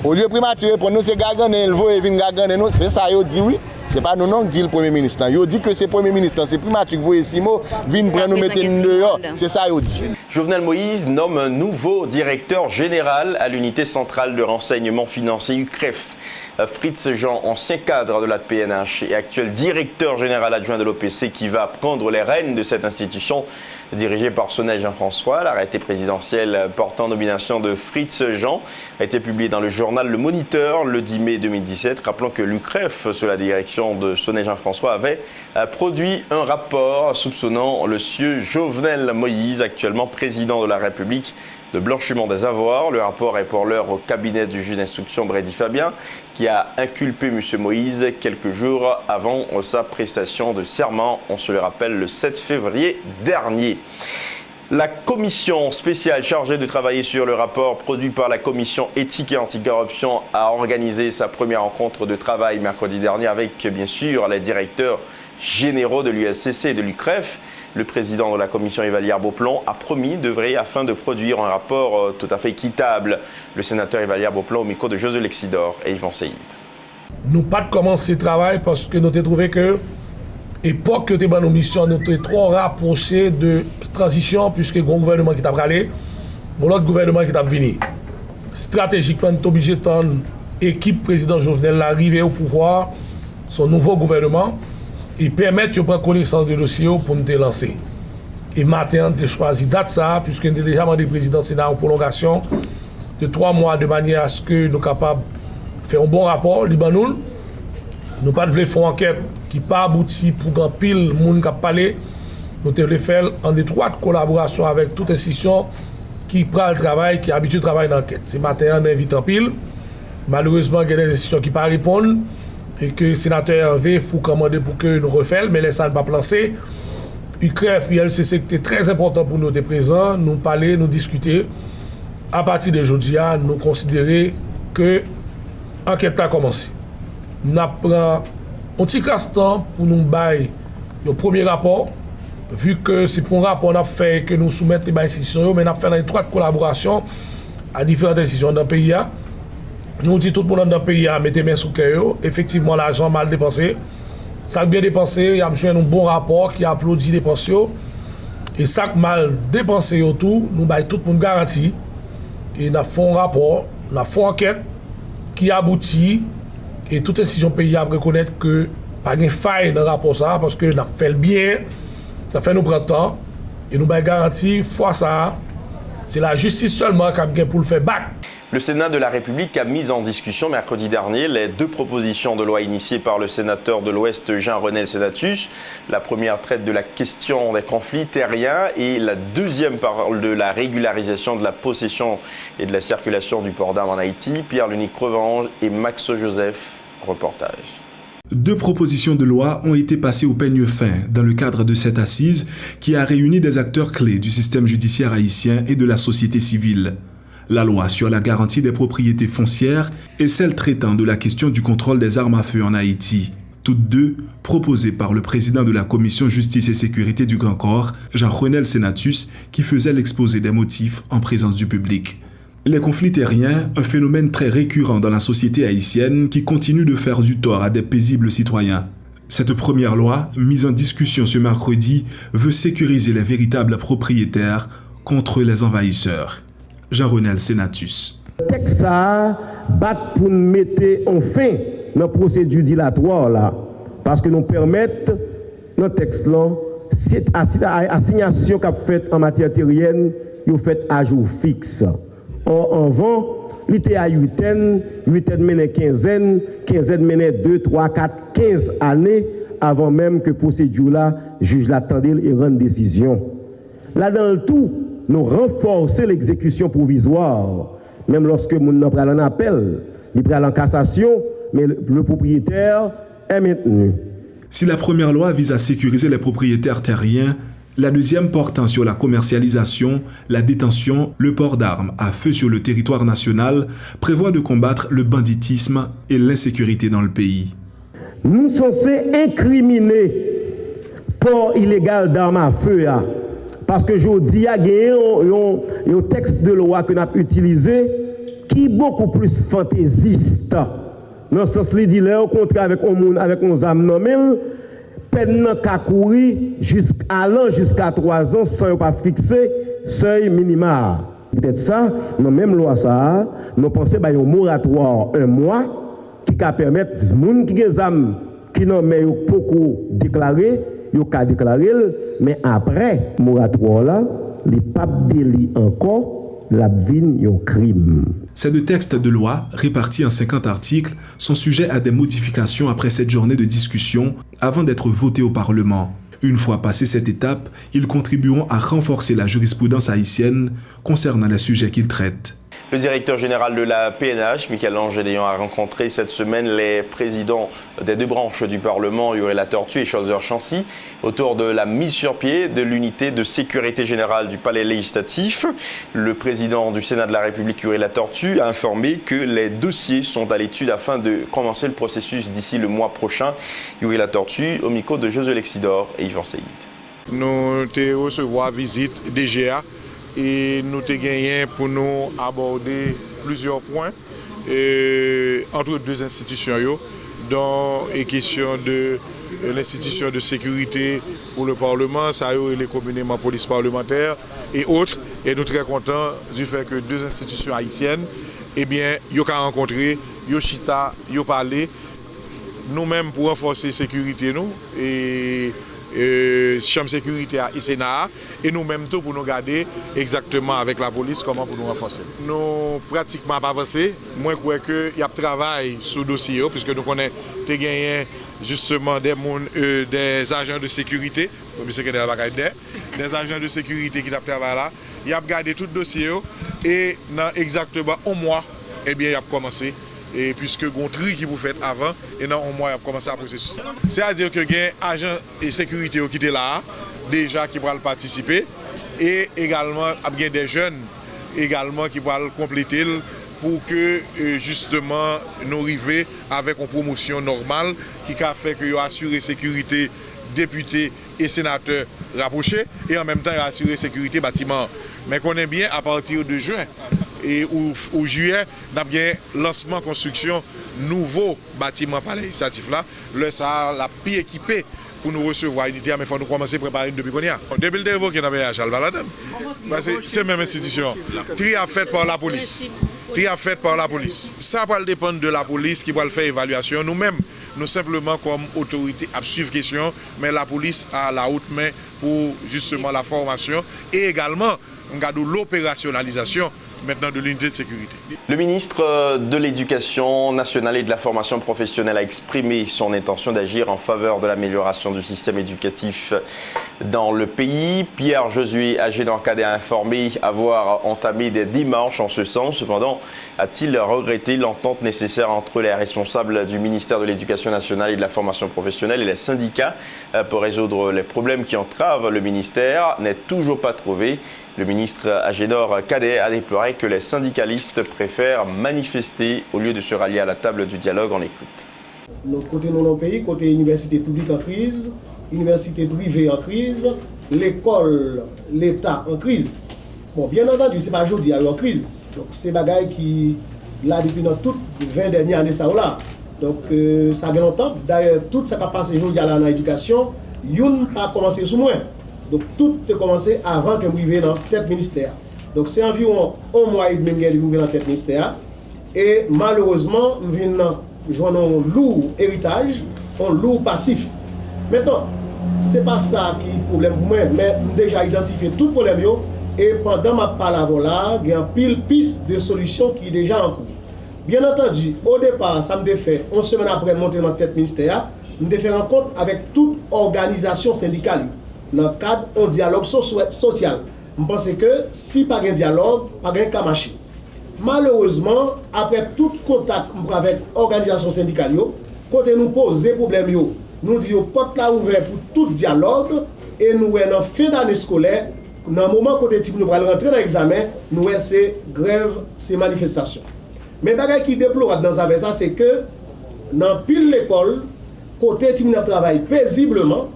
Au lieu de primature, pour nous, c'est Gagane, il veut venir Gagane, nous, c'est ça, il dit oui. C'est pas nous non qui dit le Premier ministre. Il dit que c'est le Premier ministre, c'est primature qui voit Simo, vient prendre nous mettre dehors. C'est ça, il dit. Jovenel Moïse nomme un nouveau directeur général à l'unité centrale de renseignement financier UCREF. Fritz Jean, ancien cadre de la PNH et actuel directeur général adjoint de l'OPC qui va prendre les rênes de cette institution dirigée par Sonnet Jean-François. L'arrêté présidentiel portant nomination de Fritz Jean a été publié dans le journal Le Moniteur le 10 mai 2017. Rappelons que l'UCREF, sous la direction de Sonnet Jean-François, avait produit un rapport soupçonnant le sieur Jovenel Moïse, actuellement président de la République, de blanchiment des avoirs. Le rapport est pour l'heure au cabinet du juge d'instruction Brady Fabien qui a inculpé M. Moïse quelques jours avant sa prestation de serment, on se le rappelle, le 7 février dernier. La commission spéciale chargée de travailler sur le rapport produit par la commission éthique et anticorruption a organisé sa première rencontre de travail mercredi dernier avec bien sûr les directeurs généraux de l'USCC et de l'UCREF. Le président de la commission, Yves Vallière-Beauplan, a promis d'œuvrer afin de produire un rapport tout à fait équitable. Le sénateur Yves Vallière-Beauplan au micro de José Lexidor et Yvan Seyid. Nous pas commencé le travail parce que nous avons trouvé que l'époque que nos missions nous étaient trop rapprochées de transition puisque le gouvernement qui t'a bralé, l'autre gouvernement qui t'a venu. Stratégiquement, nous sommes obligés d'attendre l'équipe président Jovenel l'arrivée au pouvoir, son nouveau gouvernement. Et permettre de prendre connaissance du dossier pour nous lancer. Et maintenant, on a choisi date ça, puisque nous avons déjà demandé au président Sénat en prolongation de 3 mois de manière à ce que nous soyons capables de faire un bon rapport, Libanon. Nous ne voulons pas faire une enquête qui n'a pas abouti pour qu'un pile de monde qui a parlé. Nous devons faire en étroite collaboration avec toute institution qui prend le travail, qui est habituée de travailler dans l'enquête. Ce matin, on invite en pile. Malheureusement, il y a des institutions qui ne répondent pas. Et que le sénateur Hervé faut commander pour que nous refaisions, mais les salles ne pas placer. UCREF, ILCC, c'était très important pour nous être présents, nous parler, nous discuter. À partir d'aujourd'hui, nous considérer que l'enquête a commencé. Nous avons un petit instant pour nous bailler le premier rapport vu que c'est pour un rapport qu'on a fait que nous soumettons les institutions, mais nous avons fait une étroite collaboration à différentes institutions dans le pays. Nous disons tout le monde dans le pays, mettez main sous le cœur. Effectivement, l'argent mal dépensé. Ça a bien dépensé, il y a besoin d'un bon rapport qui applaudit les dépenses. Et ça mal dépensé autour, nous avons tout le monde garanti. Et nous avons fait un rapport, nous avons fait une enquête qui aboutit. Et toute institution pays a reconnaître que pas de faille dans le rapport ça, parce que nous avons fait le bien, nous avons fait nos printemps. Et nous avons garanti, fois ça, c'est la justice seulement qui a bien pour le faire battre. Le Sénat de la République a mis en discussion mercredi dernier les 2 propositions de loi initiées par le sénateur de l'Ouest Jean-René Sénatus. La première traite de la question des conflits terriens et la deuxième parle de la régularisation de la possession et de la circulation du port d'armes en Haïti. Pierre-Luc Crevange et Max Joseph, reportage. 2 propositions de loi ont été passées au peigne fin dans le cadre de cette assise qui a réuni des acteurs clés du système judiciaire haïtien et de la société civile. La loi sur la garantie des propriétés foncières et celle traitant de la question du contrôle des armes à feu en Haïti. Toutes 2 proposées par le président de la commission justice et sécurité du Grand Corps, Jean-René Sénatus, qui faisait l'exposé des motifs en présence du public. Les conflits terriens, un phénomène très récurrent dans la société haïtienne qui continue de faire du tort à des paisibles citoyens. Cette première loi, mise en discussion ce mercredi, veut sécuriser les véritables propriétaires contre les envahisseurs. Jean-René Sénatus. Le texte ça bat pour nous mettre en fin dans la procédure dilatoire là, parce que nous permettent dans le texte là, cette assignation qu'a faite en matière terrienne, vous fait à jour fixe. Or avant, il était à 8e menait 15e menait 2, 3, 4, 15 années avant même que procédure là, juge l'attendait et rende décision. Là dans le tout, nous renforcer l'exécution provisoire, même lorsque nous n'avons pas un appel, il prend en cassation, mais le propriétaire est maintenu. Si la première loi vise à sécuriser les propriétaires terriens, la deuxième portant sur la commercialisation, la détention, le port d'armes à feu sur le territoire national prévoit de combattre le banditisme et l'insécurité dans le pays. Nous sommes censés incriminer port illégal d'armes à feu. Parce que je dis, il y a un texte de loi que nous avons utilisé qui est beaucoup plus fantaisiste. Dans le sens, il dit, au contraire, avec nos âmes nommées, peine qu'à courir jusqu'à 3 ans sans pas fixer seuil minimal. Peut-être ça, dans la même loi, ça, nous pensons à un moratoire 1 mois qui va permettre aux gens qui ont des âmes qui n'ont pas beaucoup déclaré, ils ont déclaré, mais après le moratoire là, les papes délit encore, la vie un crime. Ces 2 textes de loi, répartis en 50 articles, sont sujets à des modifications après cette journée de discussion avant d'être votés au Parlement. Une fois passée cette étape, ils contribueront à renforcer la jurisprudence haïtienne concernant les sujets qu'ils traitent. Le directeur général de la PNH, Michel-Ange Gédéon, a rencontré cette semaine les présidents des 2 branches du Parlement, Yuri Tortue et Chalzer Chancy, autour de la mise sur pied de l'unité de sécurité générale du palais législatif. Le président du Sénat de la République, Yuri Tortue, a informé que les dossiers sont à l'étude afin de commencer le processus d'ici le mois prochain. Yuri Tortue, au micro de José Lexidor et Yvan Seyid. Nous avons reçu visite DGA. Et nous avons gagné pour nous aborder plusieurs points entre 2 institutions, dont les questions de l'institution de sécurité pour le Parlement, ça et les communément police parlementaire et autres. Et nous sommes très contents du fait que 2 institutions haïtiennes, eh bien, ils ont rencontré, ils ont chita, ils ont parlé, nous-mêmes pour renforcer la sécurité, nous, et chambre sécurité et Sénat, et nous-mêmes tout pour nous garder exactement avec la police comment pour nous renforcer. Nous pratiquement pas avancé, moi je crois qu'il y a travail sur le dossier, puisque nous connaissons gagné justement des agents de sécurité, des agents de sécurité qui travaillent là, il a gardé tout le dossier et dans exactement 1 mois, eh bien il a commencé. Et puisque vous tri qui vous faites avant, et dans 1 mois, il a commencé à processus. C'est-à-dire que il y a des agents de sécurité qui étaient là, déjà qui vont participer, et également il y a des jeunes également qui vont compléter pour que justement nous arrivions avec une promotion normale qui a fait que assurer la sécurité députés et sénateurs rapprochés et en même temps assurer la sécurité bâtiment. Mais qu'on est bien à partir de juin et ou juillet, nous avons un lancement construction nouveau bâtiment palais législatif là. Le ça la plus équipé pour nous recevoir unité, mais il faut nous commencer à préparer depuis qu'on y a. Depuis le début, qu'on avait à Chalbaladen. C'est la même institution. Tri a fait par la police. Tri a fait par la police. Ça va dépendre de la police qui va le faire évaluation. Nous-mêmes, nous simplement comme autorité à suivre question, mais la police a la haute main pour justement la formation et également l'opérationnalisation maintenant de l'unité de sécurité. Le ministre de l'Éducation nationale et de la formation professionnelle a exprimé son intention d'agir en faveur de l'amélioration du système éducatif dans le pays. Pierre-Josué Agénor-Cadet a informé avoir entamé des démarches en ce sens. Cependant, a-t-il regretté l'entente nécessaire entre les responsables du ministère de l'Éducation nationale et de la formation professionnelle et les syndicats pour résoudre les problèmes qui entravent le ministère n'est toujours pas trouvé. Le ministre Agénor-Cadet a déploré que les syndicalistes préfèrent manifester au lieu de se rallier à la table du dialogue. On écoute. Notre côté dans nos pays, côté université publique en crise, université privée en crise, l'école, l'État en crise. Bon, bien entendu, ce n'est pas aujourd'hui en crise. Donc, c'est bagaille qui, là, depuis dans toutes les 20 dernières années, ça là. Donc, ça fait longtemps. D'ailleurs, tout ce qui a passé aujourd'hui dans l'éducation, il n'a pas commencé sous moi. Donc tout a commencé avant que je arrive dans la tête ministère. Donc c'est environ un mois et demi que je suis dans la tête ministère. Et malheureusement, je viens de jouer un lourd héritage, un lourd passif. Maintenant, ce n'est pas ça qui est le problème pour moi, mais j'ai déjà identifié tout le problème. Et pendant ma parole là, il y a une pile piste de solutions qui est déjà en cours. Bien entendu, au départ, ça me fait 11 semaines après monter dans la tête ministère, je me fait rencontre avec toute organisation syndicale. Dans le cadre d'un dialogue social. Je pense que si pas de dialogue, pas de cas marché. Malheureusement, après tout contact avec l'organisation syndicale, quand nous posons des problèmes, nous disons porte là ouvert pour tout dialogue et nous sommes en fin d'année scolaire, dans le moment où nous allons rentrer dans l'examen, nous avons ces grèves, ces manifestations. Mais ce qui est déplorable dans ça, c'est que dans pile l'école, côté nous travaille paisiblement.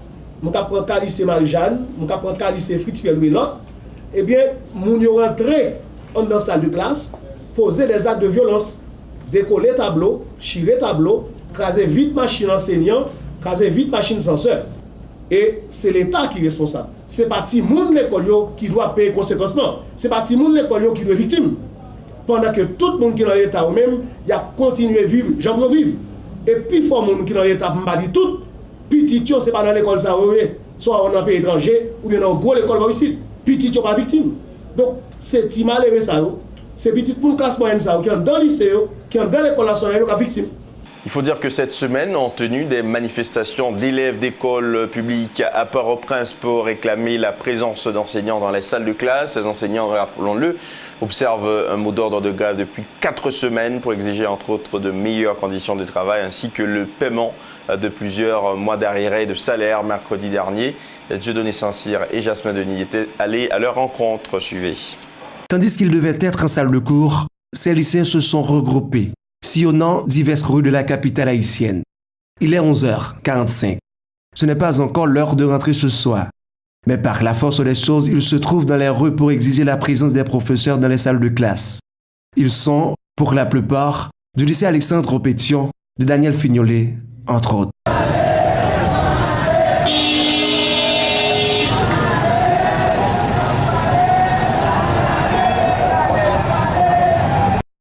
Je prends le lycée Marie-Jeanne, je prends le lycée Fritz-Pierre Louis-Lot, eh bien, nous sommes rentrés dans la salle de classe, poser des actes de violence, décoller tableau, chirer tableau, craser vite machine enseignant, craser vite machine censeur. Et c'est l'État qui est responsable. Ce n'est pas tout le monde l'école qui doit payer les conséquences. Non. Ce n'est pas tout le monde l'école qui doit être victime. Pendant que tout le monde qui est dans l'État ou même, il a continué à vivre, j'en vivre. Et puis, il faut que les gens qui sont dans l'État, je ne dis tout. Petit, ce n'est pas dans l'école, ça, soit dans un pays étranger, ou bien dans une grande école ici. Petit, ce n'est pas victime. Donc, c'est malheureux ça. C'est petit pour une classe moyenne ça, qui est dans le lycée, qui est dans l'école nationale, qui est victime. Il faut dire que cette semaine ont tenu des manifestations d'élèves d'écoles publiques à Port-au-Prince pour réclamer la présence d'enseignants dans les salles de classe. Ces enseignants, rappelons-le, observent un mot d'ordre de grève depuis 4 semaines pour exiger entre autres de meilleures conditions de travail ainsi que le paiement de plusieurs mois d'arriérés de salaire mercredi dernier. Dieudonné Saint-Cyr et Jasmin Denis étaient allés à leur rencontre. Suivez. Tandis qu'ils devaient être en salle de cours, ces lycéens se sont regroupés, sillonnant diverses rues de la capitale haïtienne. Il est 11h45. Ce n'est pas encore l'heure de rentrer ce soir. Mais par la force des choses, ils se trouvent dans les rues pour exiger la présence des professeurs dans les salles de classe. Ils sont, pour la plupart, du lycée Alexandre Pétion, de Daniel Fignolet, entre autres.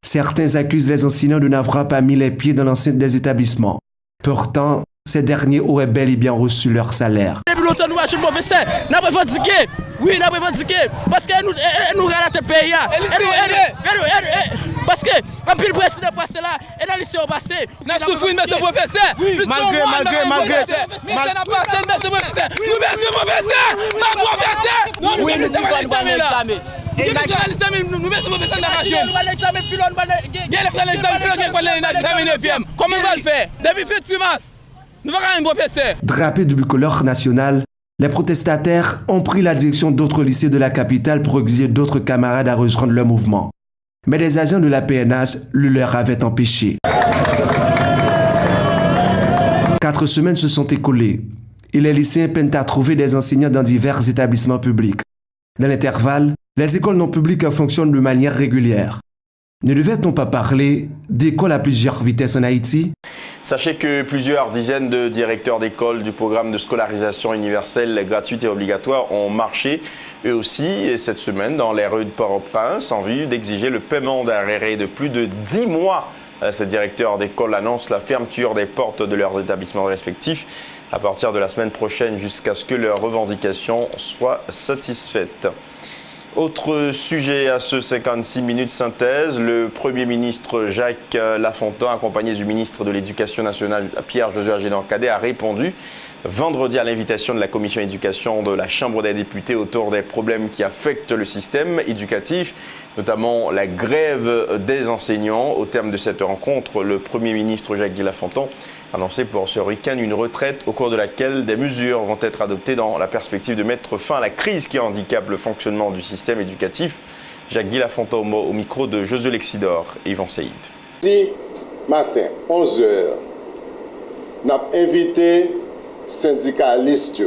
Certains accusent les enseignants de n'avoir pas mis les pieds dans l'enceinte des établissements. Pourtant, ces derniers auraient bel et bien reçu leur salaire. Depuis longtemps, nous achetons le professeur. Nous avons revendiqué. Oui, nous avons revendiqué. Parce que nous regardons le pays. Parce que, quand le président passe là, et dans le lycée, on passe. Nous avons souffert, mais ce professeur. Malgré. Mais ça n'a pas de ce professeur. Nous merci professeur. Ma professeur. Oui, nous allons l'examen. Et nous mettons le professeur dans la chaîne. Nous allons l'examen pilon. Comment on va le faire? Depuis février mars, nous allons un professeur. Drapés du bicolore national, les protestataires ont pris la direction d'autres lycées de la capitale pour exiger d'autres camarades à rejoindre leur mouvement. Mais les agents de la PNH le leur avaient empêché. 4 semaines se sont écoulées et les lycéens peinent à trouver des enseignants dans divers établissements publics. Dans l'intervalle, les écoles non publiques fonctionnent de manière régulière. Ne devait-on pas parler d'écoles à plusieurs vitesses en Haïti? Sachez que plusieurs dizaines de directeurs d'écoles du programme de scolarisation universelle gratuite et obligatoire ont marché eux aussi cette semaine dans les rues de Port-au-Prince en vue d'exiger le paiement d'un arrêt de plus de 10 mois. Ces directeurs d'école annoncent la fermeture des portes de leurs établissements respectifs à partir de la semaine prochaine jusqu'à ce que leurs revendications soient satisfaites. Autre sujet à ce 56 minutes synthèse, le Premier ministre Jacques Lafontaine, accompagné du ministre de l'Éducation nationale Pierre-Josué Agédan-Cadet, a répondu vendredi à l'invitation de la commission éducation de la Chambre des députés autour des problèmes qui affectent le système éducatif, notamment la grève des enseignants. Au terme de cette rencontre, le Premier ministre Jacques Lafontaine a annoncé pour ce week-end une retraite au cours de laquelle des mesures vont être adoptées dans la perspective de mettre fin à la crise qui handicape le fonctionnement du système éducatif. Jacques Lafontaine au micro de Josué Lexidor et Yvan Saïd. Lundi matin, 11h, nous avons invité syndicalistes,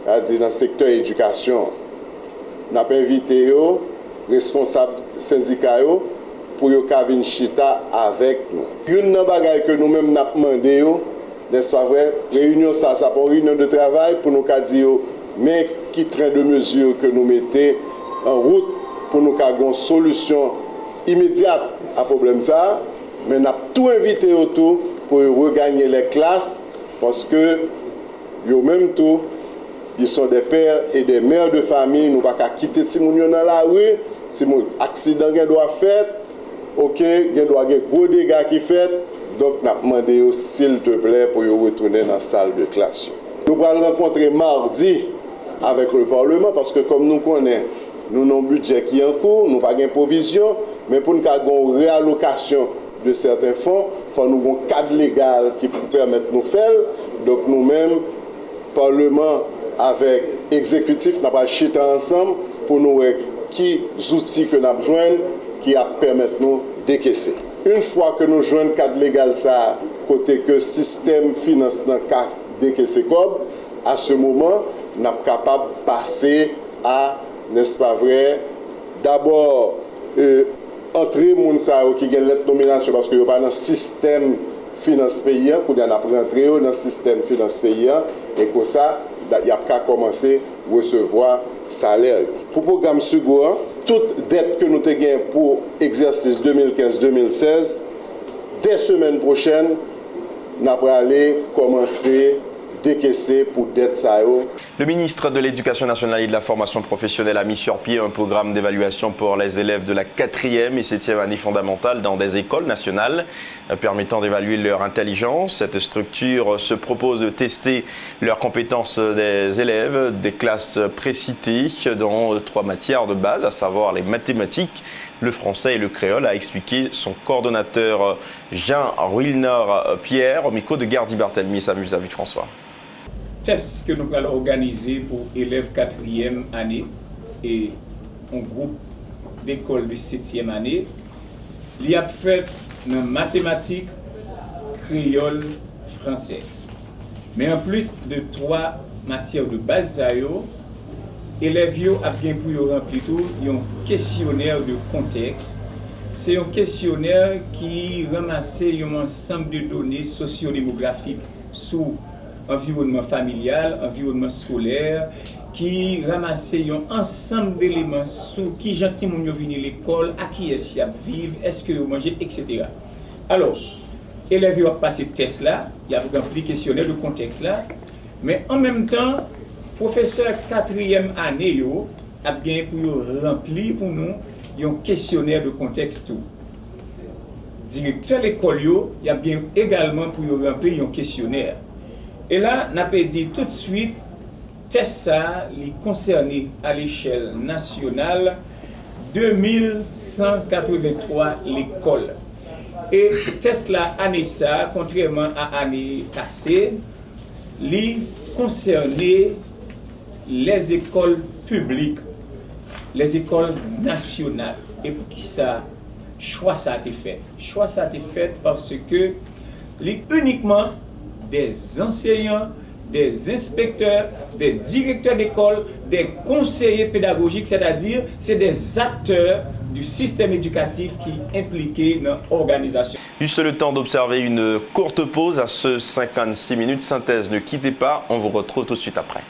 c'est-à-dire dans le secteur éducation. Nous avons invité les responsables syndicaux pour qu'ils viennent chita avec nous. Une chose que nous-mêmes avons demandé, n'est-ce pas vrai? Réunion, ça pour une réunion de travail pour nous dire, mais qui train de mesures que nous mettons en route pour nous avoir une solution immédiate à ce problème. Mais nous avons tout invité autour pour regagner les classes parce que eux-mêmes tout, ils sont des pères et des mères de famille. Nous ne pouvons pas quitter les gens dans la rue. Si un accident doit faire, ok, il doit y avoir des gros dégâts qui fait. Donc, nous avons demandé, s'il te plaît, pour retourner dans la salle de classe. Nous allons rencontrer mardi avec le Parlement parce que, comme nous connaissons, nous avons un budget qui est en cours, nous n'avons pas de provision, mais pour nous avoir une réallocation de certains fonds, il faut nous avoir un cadre légal qui permet de nous faire. Donc, nous-mêmes, Parlement avec exécutif, nous avons chité ensemble pour nous voir qui outils que nous avons besoin qui permettent nous décaisser. Une fois que nous jouons le cadre légal, ça, côté que le système finance dans le cadre décaisser comme, à ce moment, nous sommes capables de passer à, n'est-ce pas vrai, d'abord, entrer les gens qui ont lettre nomination parce qu'ils sont pas dans le système finance payant, pour entrer dans le système finance payant, et comme ça, il y a qu'à commencer à recevoir salaire. Pour le programme Sugo, toute dette que nous avons pour l'exercice 2015-2016, dès semaine prochaine, nous allons aller commencer décaisser pour dette ça. Le ministre de l'Éducation nationale et de la formation professionnelle a mis sur pied un programme d'évaluation pour les élèves de la 4e et 7e année fondamentale dans des écoles nationales permettant d'évaluer leur intelligence. Cette structure se propose de tester leurs compétences des élèves des classes précitées dans 3 matières de base, à savoir les mathématiques, le français et le créole, a expliqué son coordonnateur Jean Wilner Pierre au micro de Gardy Barthélemy et Samus David François. Test que nous allons organiser pour élèves 4e année et un groupe d'école de 7e année. Il y a fait dans mathématiques, créole, français. Mais en plus de 3 matières de base, élèves ont bien pour remplir un questionnaire de contexte. C'est un questionnaire qui ramasse un ensemble de données sociodémographiques sur environnement familial, environnement scolaire, qui ramasse un ensemble d'éléments sur qui gentil moun yo vini l'école, à qui est-ce qu'il vivre, est-ce que vous mangez, etc. Alors, élèves ont passé le test là, il y a rempli le questionnaire de contexte là, mais en même temps, professeur 4e année yo a bien pour remplir pour nous un questionnaire de contexte tout. Directeur l'école yo, il y a bien également pour remplir un questionnaire. Et là, on a dit tout de suite, test ça, il concerné à l'échelle nationale 2183 l'école. Et test là, année ça, contrairement à l'année passée, il concernait les écoles publiques, les écoles nationales. Et pour qui ça, choix ça a été fait. Choix ça a été fait parce que uniquement des enseignants des inspecteurs, des directeurs d'école, des conseillers pédagogiques, c'est-à-dire c'est des acteurs du système éducatif qui est impliqué dans l'organisation. Juste le temps d'observer une courte pause à ce 56 minutes synthèse. Ne quittez pas, on vous retrouve tout de suite après.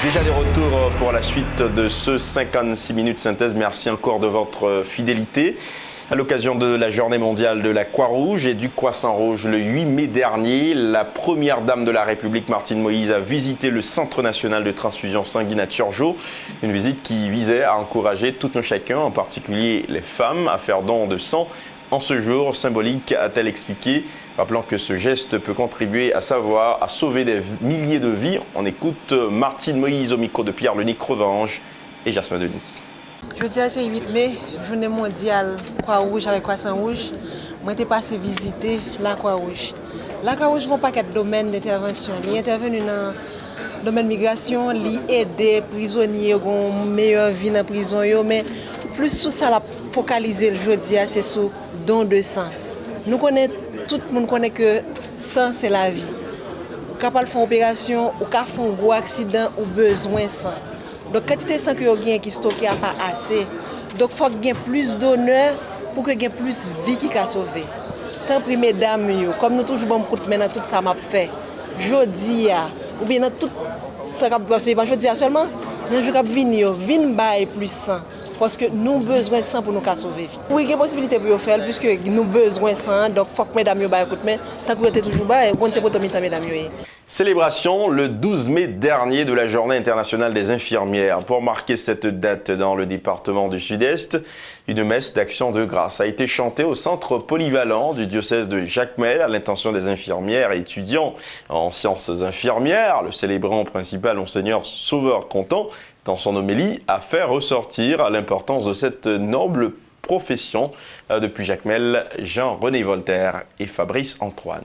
Déjà des retours pour la suite de ce 56 minutes synthèse. Merci encore de votre fidélité. À l'occasion de la journée mondiale de la Croix-Rouge et du Croissant-Rouge le 8 mai dernier, la première dame de la République, Martine Moïse, a visité le Centre national de transfusion sanguine à Turgeau. Une visite qui visait à encourager tout un chacun, en particulier les femmes, à faire don de sang en ce jour symbolique, a-t-elle expliqué, rappelant que ce geste peut contribuer à sauver des milliers de vies. On écoute Martine Moïse au micro de Pierre-Lenique Revange et Jasmin Denis. Je dis c'est 8 mai, journée mondiale Croix-Rouge avec Croissant-Rouge. Moi, j'ai passé visiter la Croix-Rouge. La Croix-Rouge n'a pas qu'un domaine d'intervention. Il est intervenu dans le domaine de migration, il aide les prisonniers à une meilleure vie dans la prison. Mais plus sur ça, la focaliser le jeudi, c'est sur don de sang. Tout le monde connaît que sang, c'est la vie. Quand on fait une opération, ou quand on fait un gros accident, ou besoin de sang. Donc, quantité de sang que vous avez qui stocké n'est pas assez. Donc, il faut qu'il y ait plus d'honneur pour qu'il y ait plus de vie qui soit sauvée. Tant pis, mesdames, comme nous toujours bon coup de main dans tout ça m'a fait. Jodi, ou bien dans tout ça, pas jodi seulement, dans le jour qui vient, bailler plus sang. Parce que nous avons besoin de sang pour nous sauver. Oui, il y a une possibilité pour le faire, puisque nous avons besoin de sang. Donc, il faut que mesdames baillent coup de main. Tant que vous êtes toujours bas, vous êtes pour mesdames. Célébration le 12 mai dernier de la Journée internationale des infirmières. Pour marquer cette date dans le département du Sud-Est, une messe d'action de grâce a été chantée au centre polyvalent du diocèse de Jacmel à l'intention des infirmières et étudiants en sciences infirmières. Le célébrant principal, Monseigneur Sauveur-Contant, dans son homélie, a fait ressortir l'importance de cette noble profession. Depuis Jacmel, Jean-René Voltaire et Fabrice Antoine.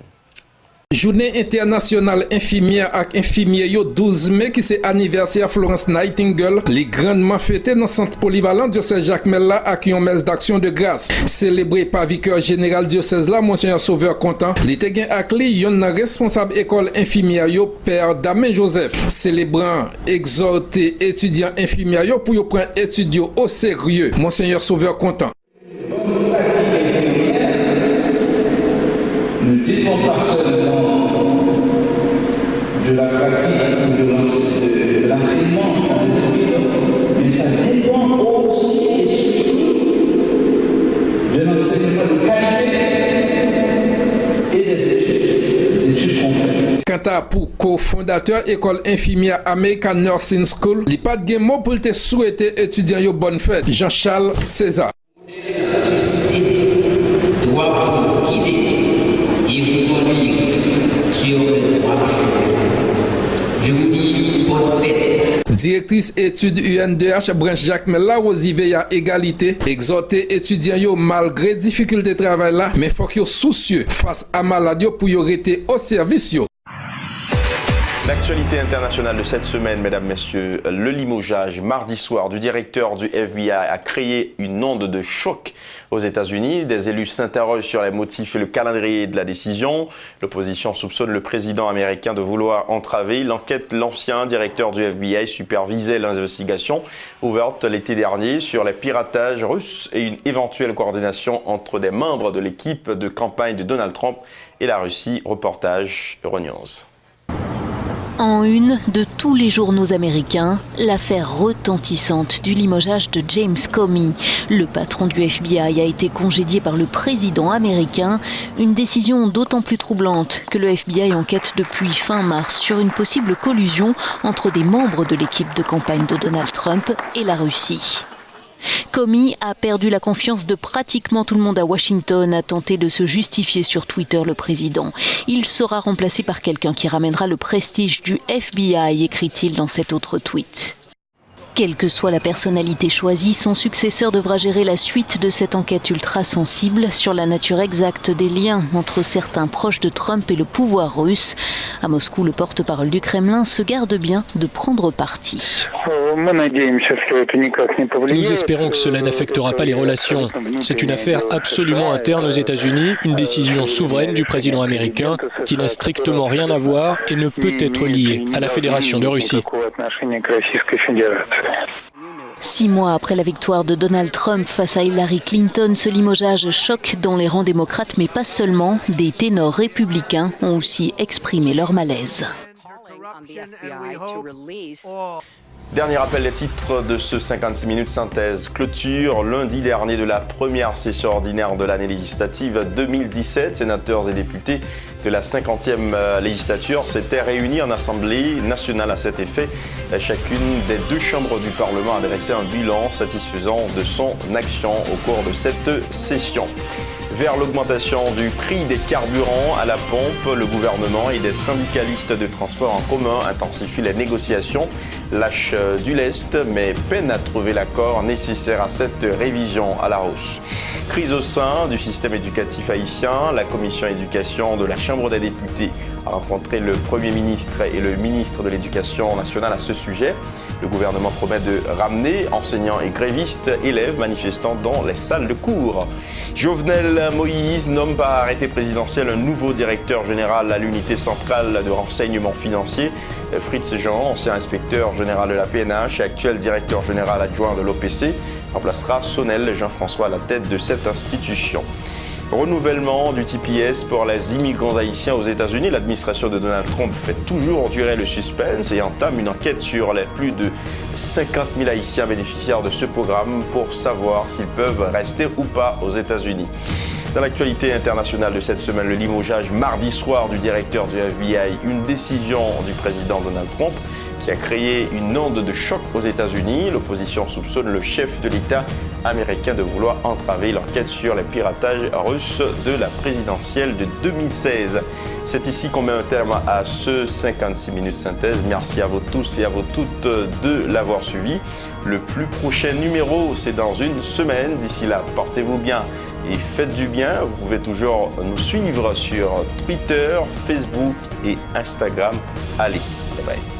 Journée internationale infirmière ak infirmier yo 12 mai qui c'est anniversaire Florence Nightingale, les grandement fêté dans centre polyvalent diocèse Jacmel là ak yon messe d'action de grâce. Célébré par vicaire général diocèse là Monseigneur Sauveur Contant, li te gen ak li yon responsable école infirmière yo Père Damien Joseph. Célébrant exhorté étudiants infirmières yo pour yo prendre études au sérieux. Monseigneur Sauveur Contant. Ne dépend pas seulement de la pratique ou de l'entraînement dans les hôpitaux, mais ça dépend aussi de l'enseignement de qualité et des études qu'on fait. Quant à pour cofondateur école infirmière American Nursing School, il n'y a pas de mot pour te souhaiter étudiant yo bonne fête. Jean-Charles César. La société doit vous guider et vous conduire sur le droit chemin. Je vous dis bonne fête. Directrice études UNDH branche Jacmel la Rosive à égalité, exhorter étudiants yo malgré difficulté de travail là, mais faut qu'ils soient soucieux face à maladie pour yo rester au service yo. L'actualité internationale de cette semaine, mesdames, messieurs, le limogeage mardi soir du directeur du FBI a créé une onde de choc aux États-Unis. Des élus s'interrogent sur les motifs et le calendrier de la décision. L'opposition soupçonne le président américain de vouloir entraver l'enquête. L'ancien directeur du FBI supervisait l'investigation ouverte l'été dernier sur les piratages russes et une éventuelle coordination entre des membres de l'équipe de campagne de Donald Trump et la Russie. Reportage Euronews. En une de tous les journaux américains, l'affaire retentissante du limogeage de James Comey. Le patron du FBI a été congédié par le président américain. Une décision d'autant plus troublante que le FBI enquête depuis fin mars sur une possible collusion entre des membres de l'équipe de campagne de Donald Trump et la Russie. Comey a perdu la confiance de pratiquement tout le monde à Washington, a tenté de se justifier sur Twitter le président. Il sera remplacé par quelqu'un qui ramènera le prestige du FBI, écrit-il dans cet autre tweet. Quelle que soit la personnalité choisie, son successeur devra gérer la suite de cette enquête ultra sensible sur la nature exacte des liens entre certains proches de Trump et le pouvoir russe. À Moscou, le porte-parole du Kremlin se garde bien de prendre parti. Nous espérons que cela n'affectera pas les relations. C'est une affaire absolument interne aux États-Unis, une décision souveraine du président américain qui n'a strictement rien à voir et ne peut être liée à la Fédération de Russie. 6 mois après la victoire de Donald Trump face à Hillary Clinton, ce limogeage choque dans les rangs démocrates, mais pas seulement. Des ténors républicains ont aussi exprimé leur malaise. Dernier rappel des titres de ce 56 minutes synthèse. Clôture lundi dernier de la première session ordinaire de l'année législative 2017. Sénateurs et députés de la 50e législature s'étaient réunis en Assemblée nationale à cet effet. Chacune des 2 chambres du Parlement a dressé un bilan satisfaisant de son action au cours de cette session. Vers l'augmentation du prix des carburants à la pompe, le gouvernement et des syndicalistes de transport en commun intensifient les négociations, lâchent du lest, mais peinent à trouver l'accord nécessaire à cette révision à la hausse. Crise au sein du système éducatif haïtien, la commission éducation de la Chambre des députés a rencontré le Premier ministre et le ministre de l'Éducation nationale à ce sujet. Le gouvernement promet de ramener enseignants et grévistes, élèves manifestant dans les salles de cours. Jovenel Moïse nomme par arrêté présidentiel un nouveau directeur général à l'unité centrale de renseignement financier. Fritz Jean, ancien inspecteur général de la PNH et actuel directeur général adjoint de l'OPC, remplacera Sonnel Jean-François à la tête de cette institution. Renouvellement du TPS pour les immigrants haïtiens aux États-Unis. L'administration de Donald Trump fait toujours durer le suspense et entame une enquête sur les plus de 50 000 Haïtiens bénéficiaires de ce programme pour savoir s'ils peuvent rester ou pas aux États-Unis. Dans l'actualité internationale de cette semaine, le limogeage mardi soir du directeur du FBI, une décision du président Donald Trump qui a créé une onde de choc aux États-Unis. L'opposition soupçonne le chef de l'État américain de vouloir entraver l'enquête sur les piratages russes de la présidentielle de 2016. C'est ici qu'on met un terme à ce 56 minutes synthèse. Merci à vous tous et à vous toutes de l'avoir suivi. Le plus prochain numéro, c'est dans une semaine. D'ici là, portez-vous bien et faites du bien. Vous pouvez toujours nous suivre sur Twitter, Facebook et Instagram. Allez, bye bye.